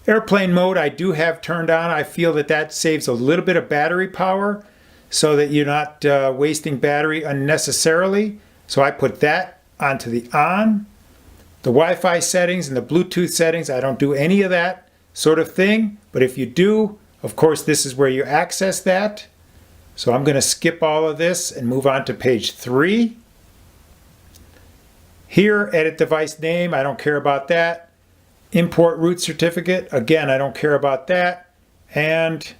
Airplane mode I do have turned on. I feel that that saves a little bit of battery power so that you're not wasting battery unnecessarily. So I put that onto the on. The Wi-Fi settings and the Bluetooth settings, I don't do any of that sort of thing. But if you do, of course, this is where you access that. So I'm going to skip all of this and move on to page 3. Here, edit device name, I don't care about that. Import root certificate, again, I don't care about that. And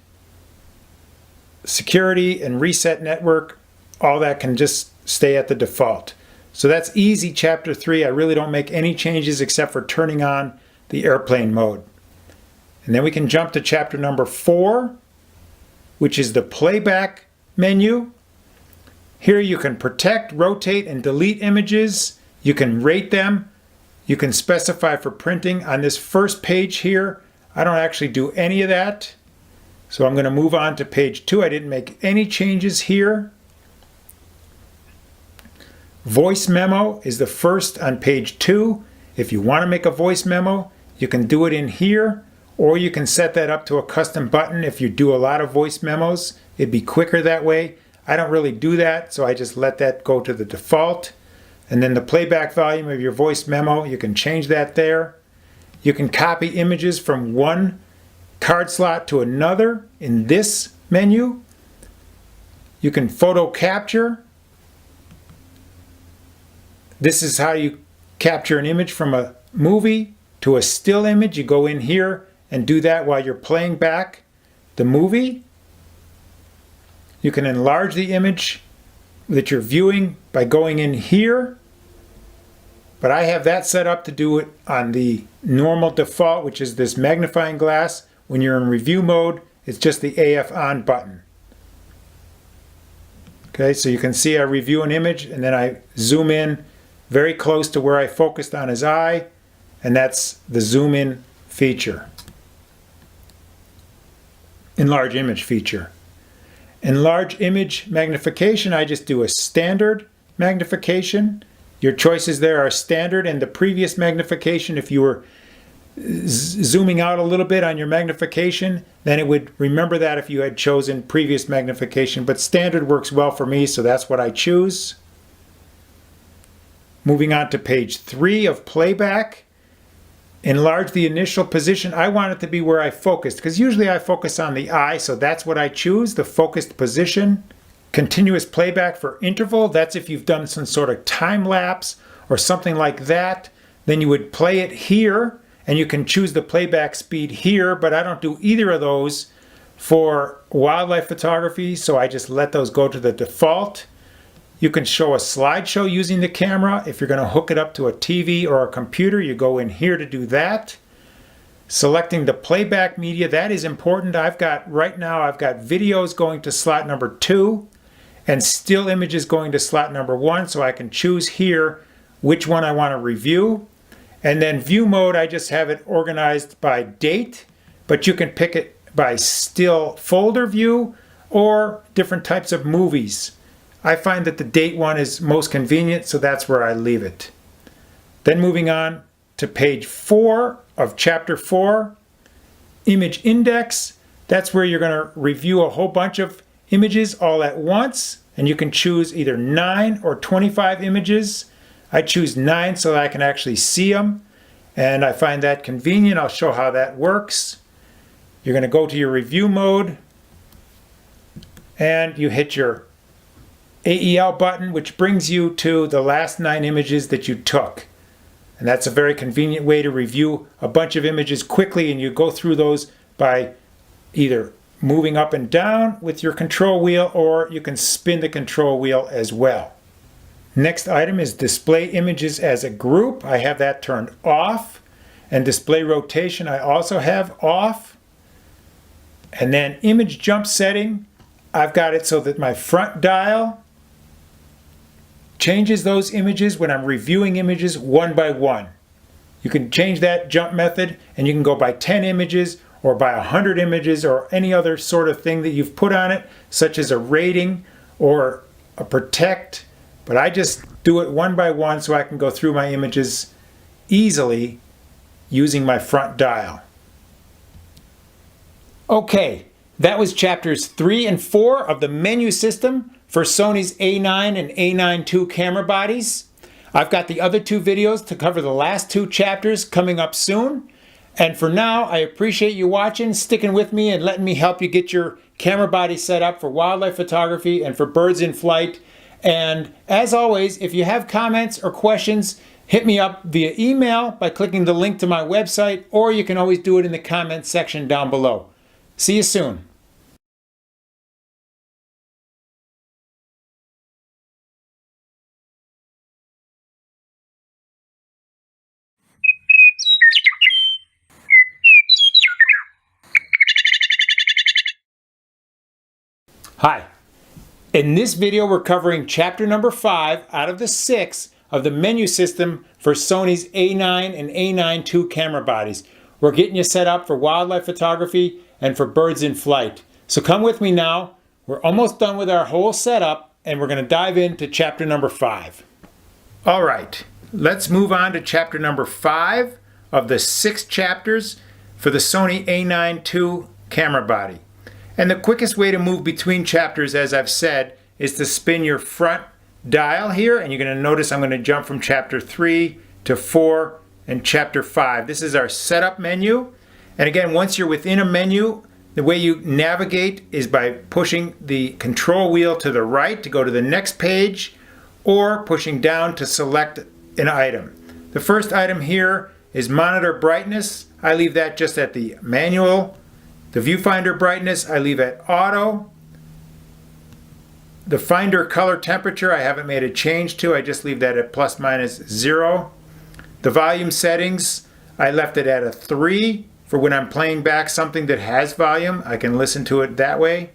security and reset network, all that can just stay at the default. So that's easy, chapter 3. I really don't make any changes except for turning on the airplane mode. And then we can jump to chapter number 4, which is the playback menu. Here you can protect, rotate, and delete images. You can rate them. You can specify for printing. On this first page here, I don't actually do any of that. So I'm going to move on to page 2. I didn't make any changes here. Voice memo is the first on page 2. If you want to make a voice memo, you can do it in here, or you can set that up to a custom button. If you do a lot of voice memos, it'd be quicker that way. I don't really do that, so I just let that go to the default. And then the playback volume of your voice memo, you can change that there. You can copy images from one card slot to another in this menu. You can photo capture. This is how you capture an image from a movie to a still image. You go in here and do that while you're playing back the movie. You can enlarge the image that you're viewing by going in here. But I have that set up to do it on the normal default, which is this magnifying glass. When you're in review mode, it's just the AF on button. Okay, so you can see I review an image and then I zoom in very close to where I focused on his eye, and that's the zoom in feature. Enlarge image feature. Enlarge image magnification, I just do a standard magnification. Your choices there are standard and the previous magnification. If you were zooming out a little bit on your magnification, then it would remember that if you had chosen previous magnification, but standard works well for me, so that's what I choose. Moving on to page 3 of playback. Enlarge the initial position. I want it to be where I focused, because usually I focus on the eye, so that's what I choose, the focused position. Continuous playback for interval, that's if you've done some sort of time lapse or something like that, then you would play it here, and you can choose the playback speed here, but I don't do either of those for wildlife photography, so I just let those go to the default. You can show a slideshow using the camera. If you're going to hook it up to a TV or a computer, you go in here to do that. Selecting the playback media, that is important. Right now I've got videos going to slot number 2 and still images going to slot number 1, so I can choose here which one I want to review. And then view mode, I just have it organized by date, but you can pick it by still folder view or different types of movies. I find that the date one is most convenient, so that's where I leave it. Then moving on to page 4 of chapter 4, image index. That's where you're going to review a whole bunch of images all at once, and you can choose either 9 or 25 images. I choose 9 so that I can actually see them, and I find that convenient. I'll show how that works. You're going to go to your review mode, and you hit your AEL button, which brings you to the last 9 images that you took. And that's a very convenient way to review a bunch of images quickly, and you go through those by either moving up and down with your control wheel, or you can spin the control wheel as well. Next item is display images as a group. I have that turned off. And display rotation I also have off. And then image jump setting, I've got it so that my front dial changes those images when I'm reviewing images one by one. You can change that jump method, and you can go by 10 images or by 100 images or any other sort of thing that you've put on it, such as a rating or a protect. But I just do it one by one so I can go through my images easily using my front dial. Okay, that was chapters 3 and 4 of the menu system for Sony's A9 and A9 II camera bodies. I've got the other 2 videos to cover the last 2 chapters coming up soon. And for now, I appreciate you watching, sticking with me, and letting me help you get your camera body set up for wildlife photography and for birds in flight. And as always, if you have comments or questions, hit me up via email by clicking the link to my website, or you can always do it in the comments section down below. See you soon. Hi. In this video, we're covering chapter number 5 out of the 6 of the menu system for Sony's A9 and A9 II camera bodies. We're getting you set up for wildlife photography and for birds in flight. So come with me now. We're almost done with our whole setup, and we're going to dive into chapter number 5. All right, let's move on to chapter number 5 of the 6 chapters for the Sony A9 II camera body. And the quickest way to move between chapters, as I've said, is to spin your front dial here, and you're going to notice I'm going to jump from chapter 3 to 4 and chapter 5. This is our setup menu. And again, once you're within a menu, the way you navigate is by pushing the control wheel to the right to go to the next page, or pushing down to select an item. The first item here is monitor brightness. I leave that just at the manual. The viewfinder brightness, I leave at auto. The finder color temperature, I haven't made a change to. I just leave that at plus minus 0. The volume settings, I left it at a 3 for when I'm playing back something that has volume. I can listen to it that way.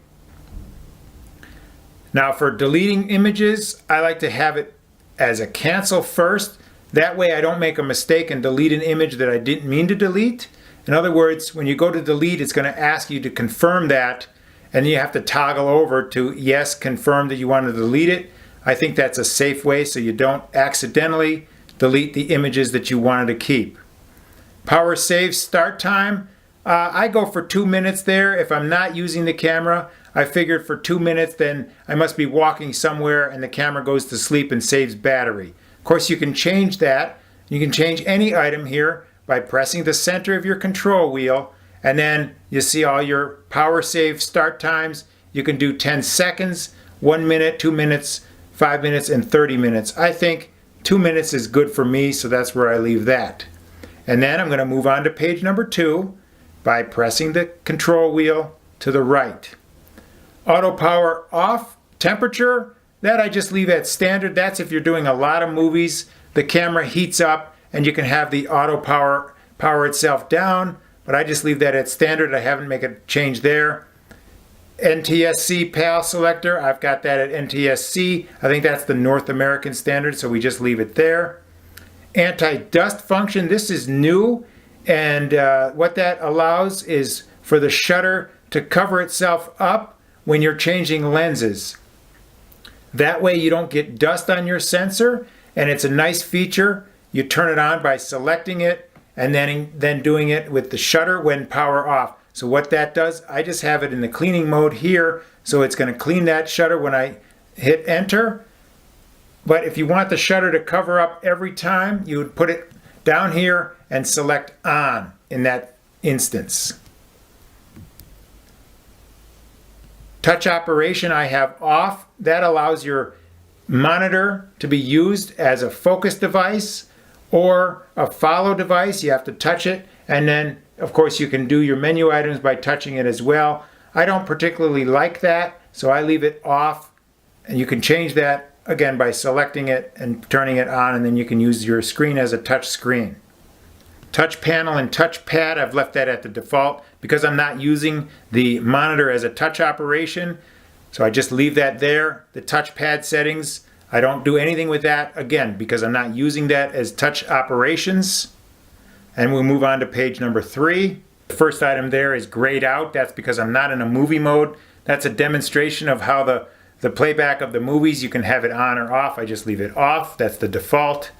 Now for deleting images, I like to have it as a cancel first. That way I don't make a mistake and delete an image that I didn't mean to delete. In other words, when you go to delete, it's going to ask you to confirm that, and you have to toggle over to yes, confirm that you want to delete it. I think that's a safe way so you don't accidentally delete the images that you wanted to keep. Power save start time. I go for 2 minutes there. If I'm not using the camera, I figured for 2 minutes, then I must be walking somewhere and the camera goes to sleep and saves battery. Of course, you can change that. You can change any item here by pressing the center of your control wheel, and then you see all your power save start times. You can do 10 seconds, 1 minute, 2 minutes, 5 minutes, and 30 minutes. I think 2 minutes is good for me, so that's where I leave that. And then I'm going to move on to page number 2 by pressing the control wheel to the right. Auto power off, temperature, that I just leave at standard. That's if you're doing a lot of movies, the camera heats up and you can have the auto power itself down, but I just leave that at standard. I haven't made a change there. NTSC PAL selector, I've got that at NTSC. I think that's the North American standard, so we just leave it there. Anti-dust function, this is new, and what that allows is for the shutter to cover itself up when you're changing lenses. That way you don't get dust on your sensor, and it's a nice feature. You turn it on by selecting it and then doing it with the shutter when power off. So what that does, I just have it in the cleaning mode here, so it's going to clean that shutter when I hit enter. But if you want the shutter to cover up every time, you would put it down here and select on in that instance. Touch operation I have off. That allows your monitor to be used as a focus device or a follow device. You have to touch it, and then of course you can do your menu items by touching it as well. I don't particularly like that, so I leave it off, and you can change that again by selecting it and turning it on, and then you can use your screen as a touch screen. Touch panel and touch pad, I've left that at the default because I'm not using the monitor as a touch operation, so I just leave that there. The touch pad settings, I don't do anything with that, again, because I'm not using that as touch operations. And we'll move on to page number 3. The first item there is grayed out. That's because I'm not in a movie mode. That's a demonstration of how the playback of the movies, you can have it on or off. I just leave it off. That's the default.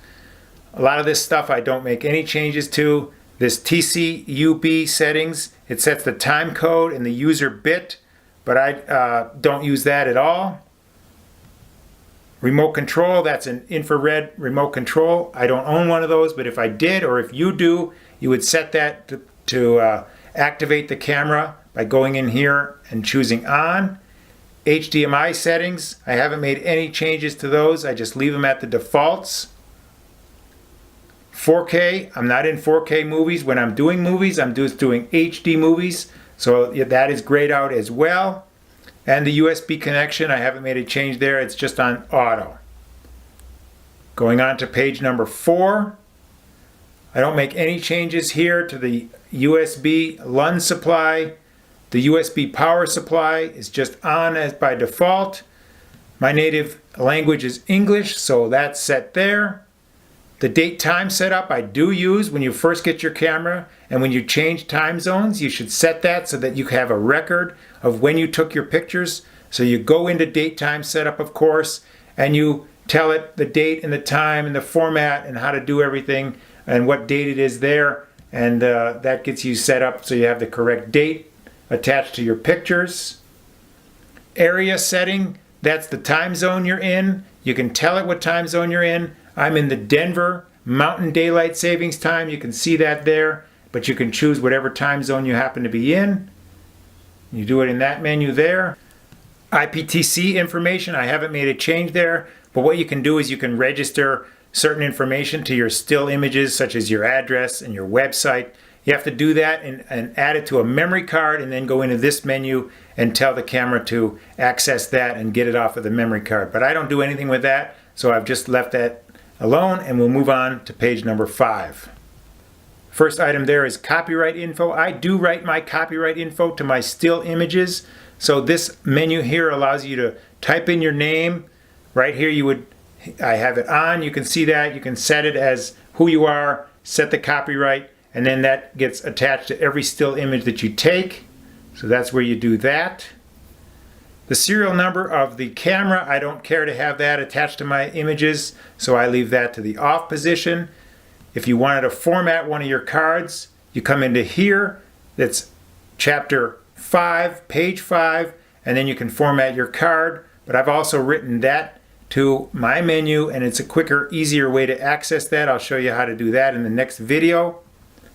A lot of this stuff I don't make any changes to. This TCUB settings, it sets the time code and the user bit, but I don't use that at all. Remote control, that's an infrared remote control. I don't own one of those, but if I did, or if you do, you would set that to activate the camera by going in here and choosing on. HDMI settings, I haven't made any changes to those. I just leave them at the defaults. 4K, I'm not in 4K movies. When I'm doing movies, I'm just doing HD movies. So that is grayed out as well. And the USB connection, I haven't made a change there. It's just on auto. Going on to page number 4. I don't make any changes here to the USB LUN supply. The USB power supply is just on as by default. My native language is English, so that's set there. The date time setup I do use when you first get your camera, and when you change time zones, you should set that so that you have a record of when you took your pictures. So you go into date time setup, of course, and you tell it the date and the time and the format and how to do everything and what date it is there, and that gets you set up so you have the correct date attached to your pictures. Area setting, that's the time zone you're in. You can tell it what time zone you're in. I'm in the Denver Mountain Daylight Savings Time. You can see that there, but you can choose whatever time zone you happen to be in. You do it in that menu there. IPTC information, I haven't made a change there, but what you can do is you can register certain information to your still images, such as your address and your website. You have to do that and add it to a memory card, and then go into this menu and tell the camera to access that and get it off of the memory card. But I don't do anything with that, so I've just left that alone, and we'll move on to page number 5. First item there is copyright info. I do write my copyright info to my still images, so this menu here allows you to type in your name. Right here I have it on, you can see that. You can set it as who you are, set the copyright, and then that gets attached to every still image that you take. So that's where you do that. The serial number of the camera, I don't care to have that attached to my images, so I leave that to the off position. If you wanted to format one of your cards, you come into here, that's chapter 5, page 5, and then you can format your card. But I've also written that to my menu, and it's a quicker, easier way to access that. I'll show you how to do that in the next video.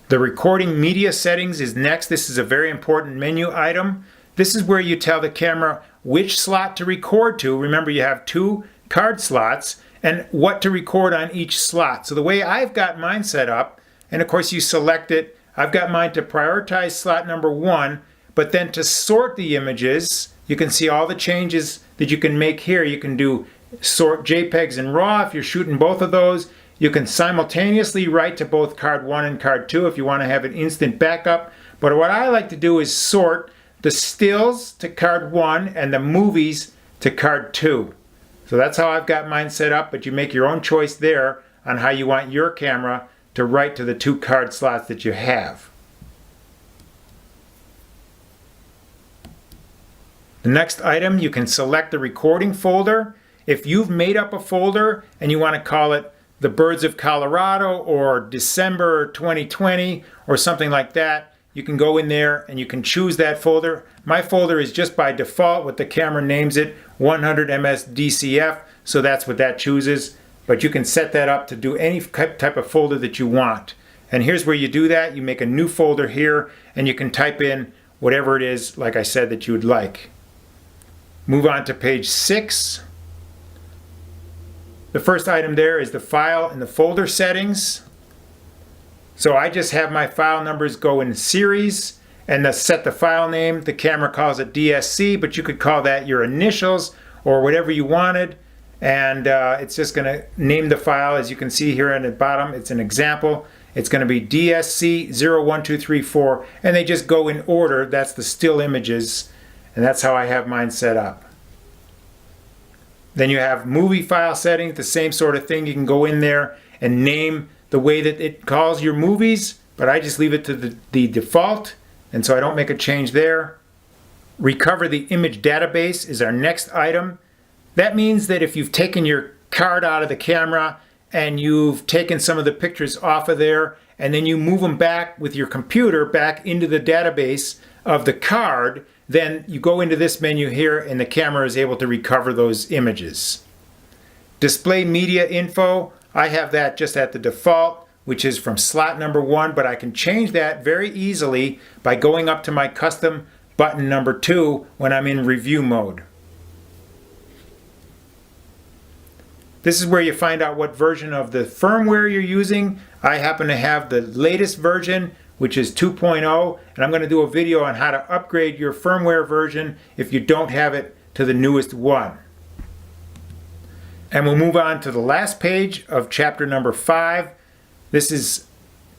The recording media settings is next. This is a very important menu item. This is where you tell the camera which slot to record to. Remember, you have 2 card slots and what to record on each slot. So the way I've got mine set up, and of course you select it, I've got mine to prioritize slot number 1, but then to sort the images, you can see all the changes that you can make here. You can do sort JPEGs and RAW if you're shooting both of those. You can simultaneously write to both card 1 and card 2 if you want to have an instant backup. But what I like to do is sort the stills to card 1 and the movies to card 2. So that's how I've got mine set up, but you make your own choice there on how you want your camera to write to the 2 card slots that you have. The next item, you can select the recording folder. If you've made up a folder and you want to call it The Birds of Colorado or December 2020 or something like that, you can go in there and you can choose that folder. My folder is just by default what the camera names it, 100 ms DCF, so that's what that chooses. But you can set that up to do any type of folder that you want. And here's where you do that. You make a new folder here and you can type in whatever it is, like I said, that you would like. Move on to page 6. The first item there is the file and the folder settings. So I just have my file numbers go in series, and to set the file name, the camera calls it DSC, but you could call that your initials or whatever you wanted. And it's just going to name the file. As you can see here on the bottom, it's an example. It's going to be DSC 01234, and they just go in order. That's the still images, and that's how I have mine set up. Then you have movie file settings, the same sort of thing. You can go in there and name the way that it calls your movies, but I just leave it to the default, and so I don't make a change there. Recover the image database is our next item. That means that if you've taken your card out of the camera and you've taken some of the pictures off of there, and then you move them back with your computer back into the database of the card, then you go into this menu here and the camera is able to recover those images. Display media info, I have that just at the default, which is from slot number 1, but I can change that very easily by going up to my custom button number 2 when I'm in review mode. This is where you find out what version of the firmware you're using. I happen to have the latest version, which is 2.0, and I'm going to do a video on how to upgrade your firmware version if you don't have it to the newest one. And we'll move on to the last page of chapter number 5. This is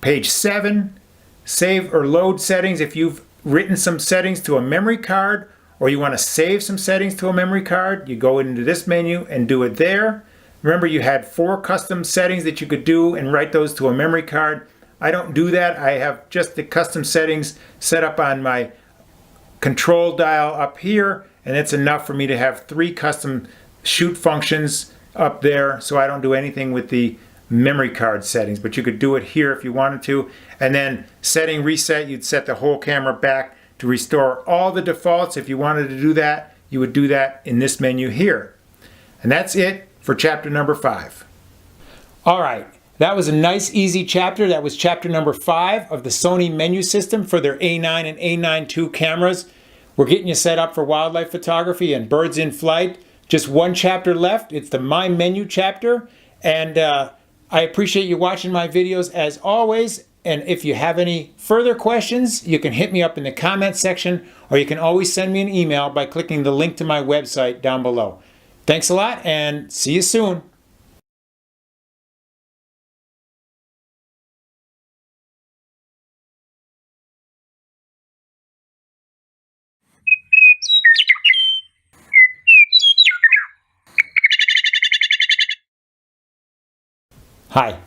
page 7, save or load settings. If you've written some settings to a memory card or you want to save some settings to a memory card, you go into this menu and do it there. Remember, you had 4 custom settings that you could do and write those to a memory card. I don't do that. I have just the custom settings set up on my control dial up here, and it's enough for me to have 3 custom shoot functions up there, so I don't do anything with the memory card settings, but you could do it here if you wanted to. And then setting reset, you'd set the whole camera back to restore all the defaults. If you wanted to do that, you would do that in this menu here. And that's it for chapter number 5. All right. That was a nice, easy chapter. That was chapter number 5 of the Sony menu system for their A9 and A9 II cameras. We're getting you set up for wildlife photography and birds in flight. Just one chapter left. It's the My Menu chapter. And I appreciate you watching my videos as always. And if you have any further questions, you can hit me up in the comment section, or you can always send me an email by clicking the link to my website down below. Thanks a lot, and see you soon. Hi.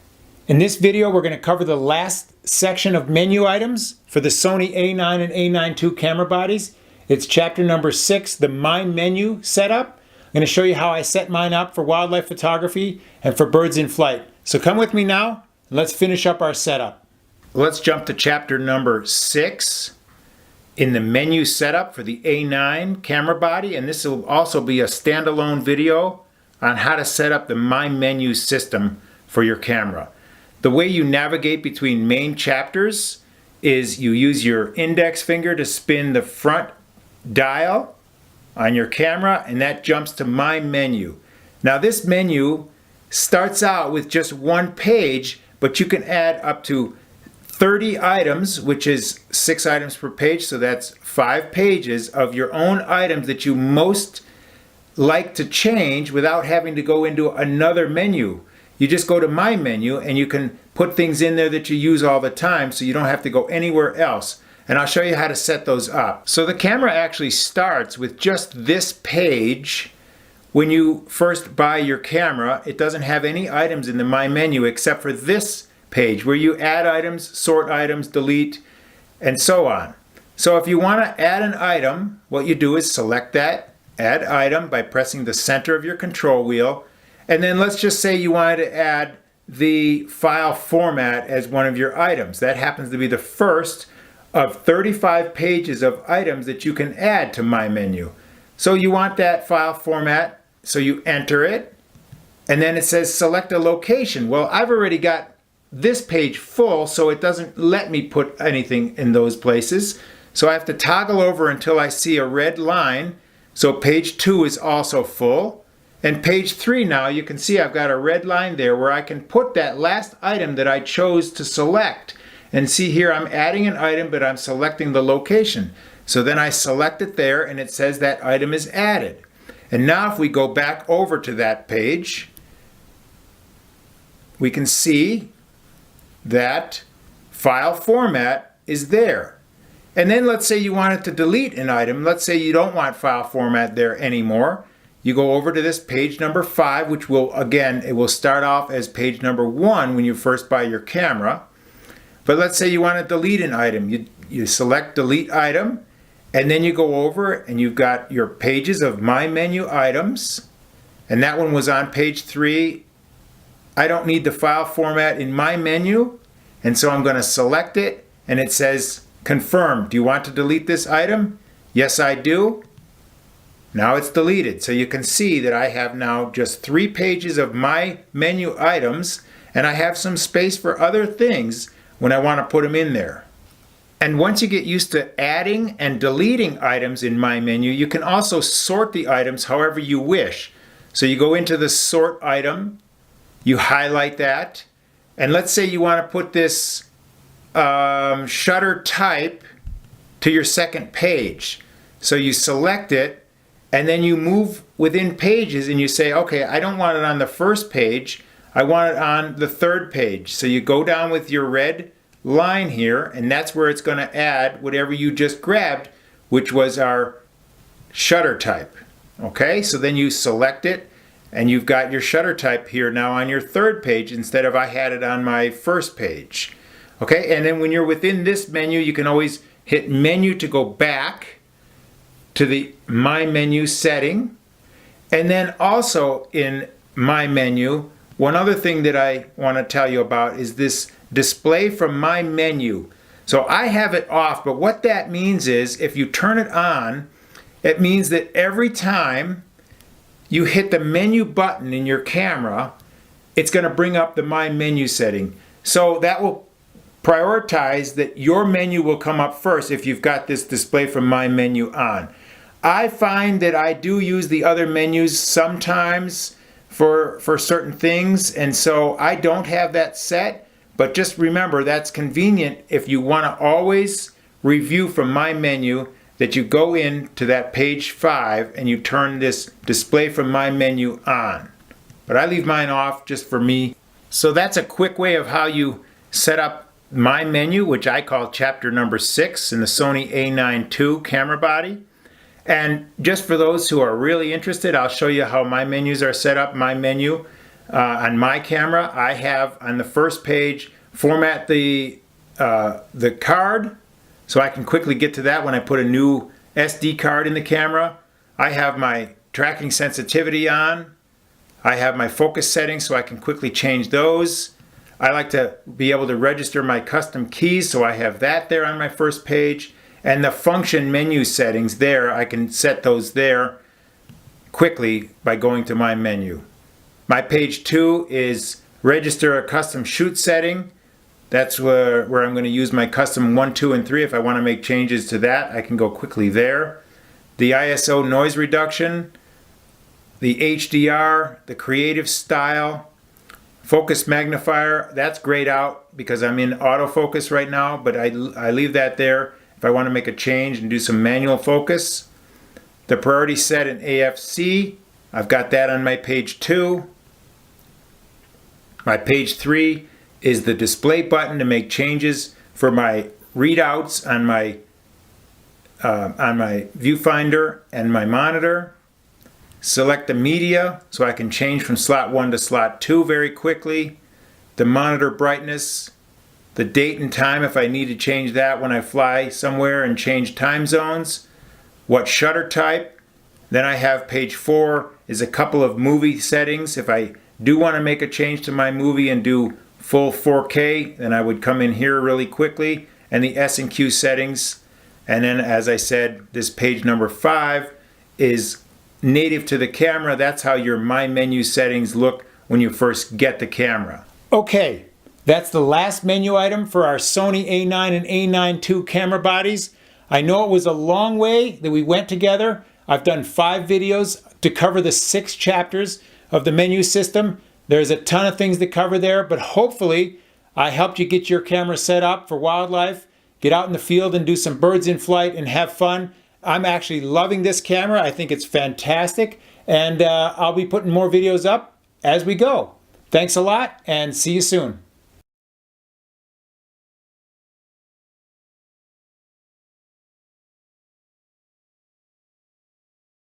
In this video, we're going to cover the last section of menu items for the Sony A9 and A9 II camera bodies. It's chapter number 6, the My Menu setup. I'm going to show you how I set mine up for wildlife photography and for birds in flight. So come with me now, Let's finish up our setup. Let's jump to chapter number 6 in the menu setup for the A9 camera body, and this will also be a standalone video on how to set up the My Menu system for your camera. The way you navigate between main chapters is you use your index finger to spin the front dial on your camera, and that jumps to My Menu. Now this menu starts out with just one page, but you can add up to 30 items, which is 6 items per page, so that's 5 pages of your own items that you most like to change without having to go into another menu. You just go to My Menu and you can put things in there that you use all the time, so you don't have to go anywhere else. And I'll show you how to set those up. So the camera actually starts with just this page. When you first buy your camera, it doesn't have any items in the My Menu except for this page where you add items, sort items, delete, and so on. So if you want to add an item, what you do is select that, add item, by pressing the center of your control wheel. And then let's just say you wanted to add the file format as one of your items. That happens to be the first of 35 pages of items that you can add to My Menu. So you want that file format, so you enter it, and then it says select a location. Well, I've already got this page full, so it doesn't let me put anything in those places. So I have to toggle over until I see a red line. So page 2 is also full. And page 3 now, you can see I've got a red line there where I can put that last item that I chose to select. And see here, I'm adding an item, but I'm selecting the location. So then I select it there, and it says that item is added. And now if we go back over to that page, we can see that file format is there. And then let's say you wanted to delete an item. Let's say you don't want file format there anymore. You go over to this page number 5, which will, again, it will start off as page number 1 when you first buy your camera. But let's say you want to delete an item. You select delete item, and then you go over and you've got your pages of My Menu items. And that one was on page 3. I don't need the file format in My Menu, and so I'm going to select it, and it says confirm. Do you want to delete this item? Yes, I do. Now it's deleted. So you can see that I have now just 3 pages of My Menu items, and I have some space for other things when I want to put them in there. And once you get used to adding and deleting items in My Menu, you can also sort the items however you wish. So you go into the sort item, you highlight that, and let's say you want to put this shutter type to your second page. So you select it, and then you move within pages and you say, okay, I don't want it on the first page, I want it on the 3rd page. So you go down with your red line here, and that's where it's going to add whatever you just grabbed, which was our shutter type. Okay, so then you select it, and you've got your shutter type here now on your 3rd page instead of I had it on my 1st page. Okay, and then when you're within this menu, you can always hit menu to go back to the My Menu setting. And then also in My Menu, one other thing that I want to tell you about is this display from My Menu. So I have it off, but what that means is if you turn it on, it means that every time you hit the menu button in your camera, it's going to bring up the My Menu setting. So that will prioritize that your menu will come up first if you've got this display from My Menu on. I find that I do use the other menus sometimes for certain things, and so I don't have that set, but just remember that's convenient if you want to always review from My Menu, that you go into that page 5 and you turn this display from My Menu on. But I leave mine off just for me. So that's a quick way of how you set up My Menu, which I call chapter number 6 in the Sony A9 II camera body. And just for those who are really interested, I'll show you how my menus are set up. My menu on my camera, I have on the first page, format the card, so I can quickly get to that when I put a new SD card in the camera. I have my tracking sensitivity on. I have my focus settings so I can quickly change those. I like to be able to register my custom keys, so I have that there on my first page. And the function menu settings there, I can set those there quickly by going to my menu. My page 2 is register a custom shoot setting. That's where I'm going to use my custom 1, 2, and 3. If I want to make changes to that, I can go quickly there. The ISO noise reduction, the HDR, the creative style, focus magnifier, that's grayed out because I'm in autofocus right now, but I leave that there if I want to make a change and do some manual focus. The priority set in AFC, I've got that on my page 2. My page 3 is the display button to make changes for my readouts on my viewfinder and my monitor. Select the media so I can change from slot 1 to slot 2 very quickly. The monitor brightness, the date and time if I need to change that when I fly somewhere and change time zones. What shutter type. Then I have page 4 is a couple of movie settings. If I do want to make a change to my movie and do full 4K, then I would come in here really quickly, and the S&Q settings. And then, as I said, this page number 5 is native to the camera. That's how your My Menu settings look when you first get the camera. Okay, that's the last menu item for our Sony A9 and A9 II camera bodies. I know it was a long way that we went together. I've done 5 videos to cover the 6 chapters of the menu system. There's a ton of things to cover there, but hopefully I helped you get your camera set up for wildlife, get out in the field and do some birds in flight and have fun. I'm actually loving this camera. I think it's fantastic, and I'll be putting more videos up as we go. Thanks a lot, and see you soon.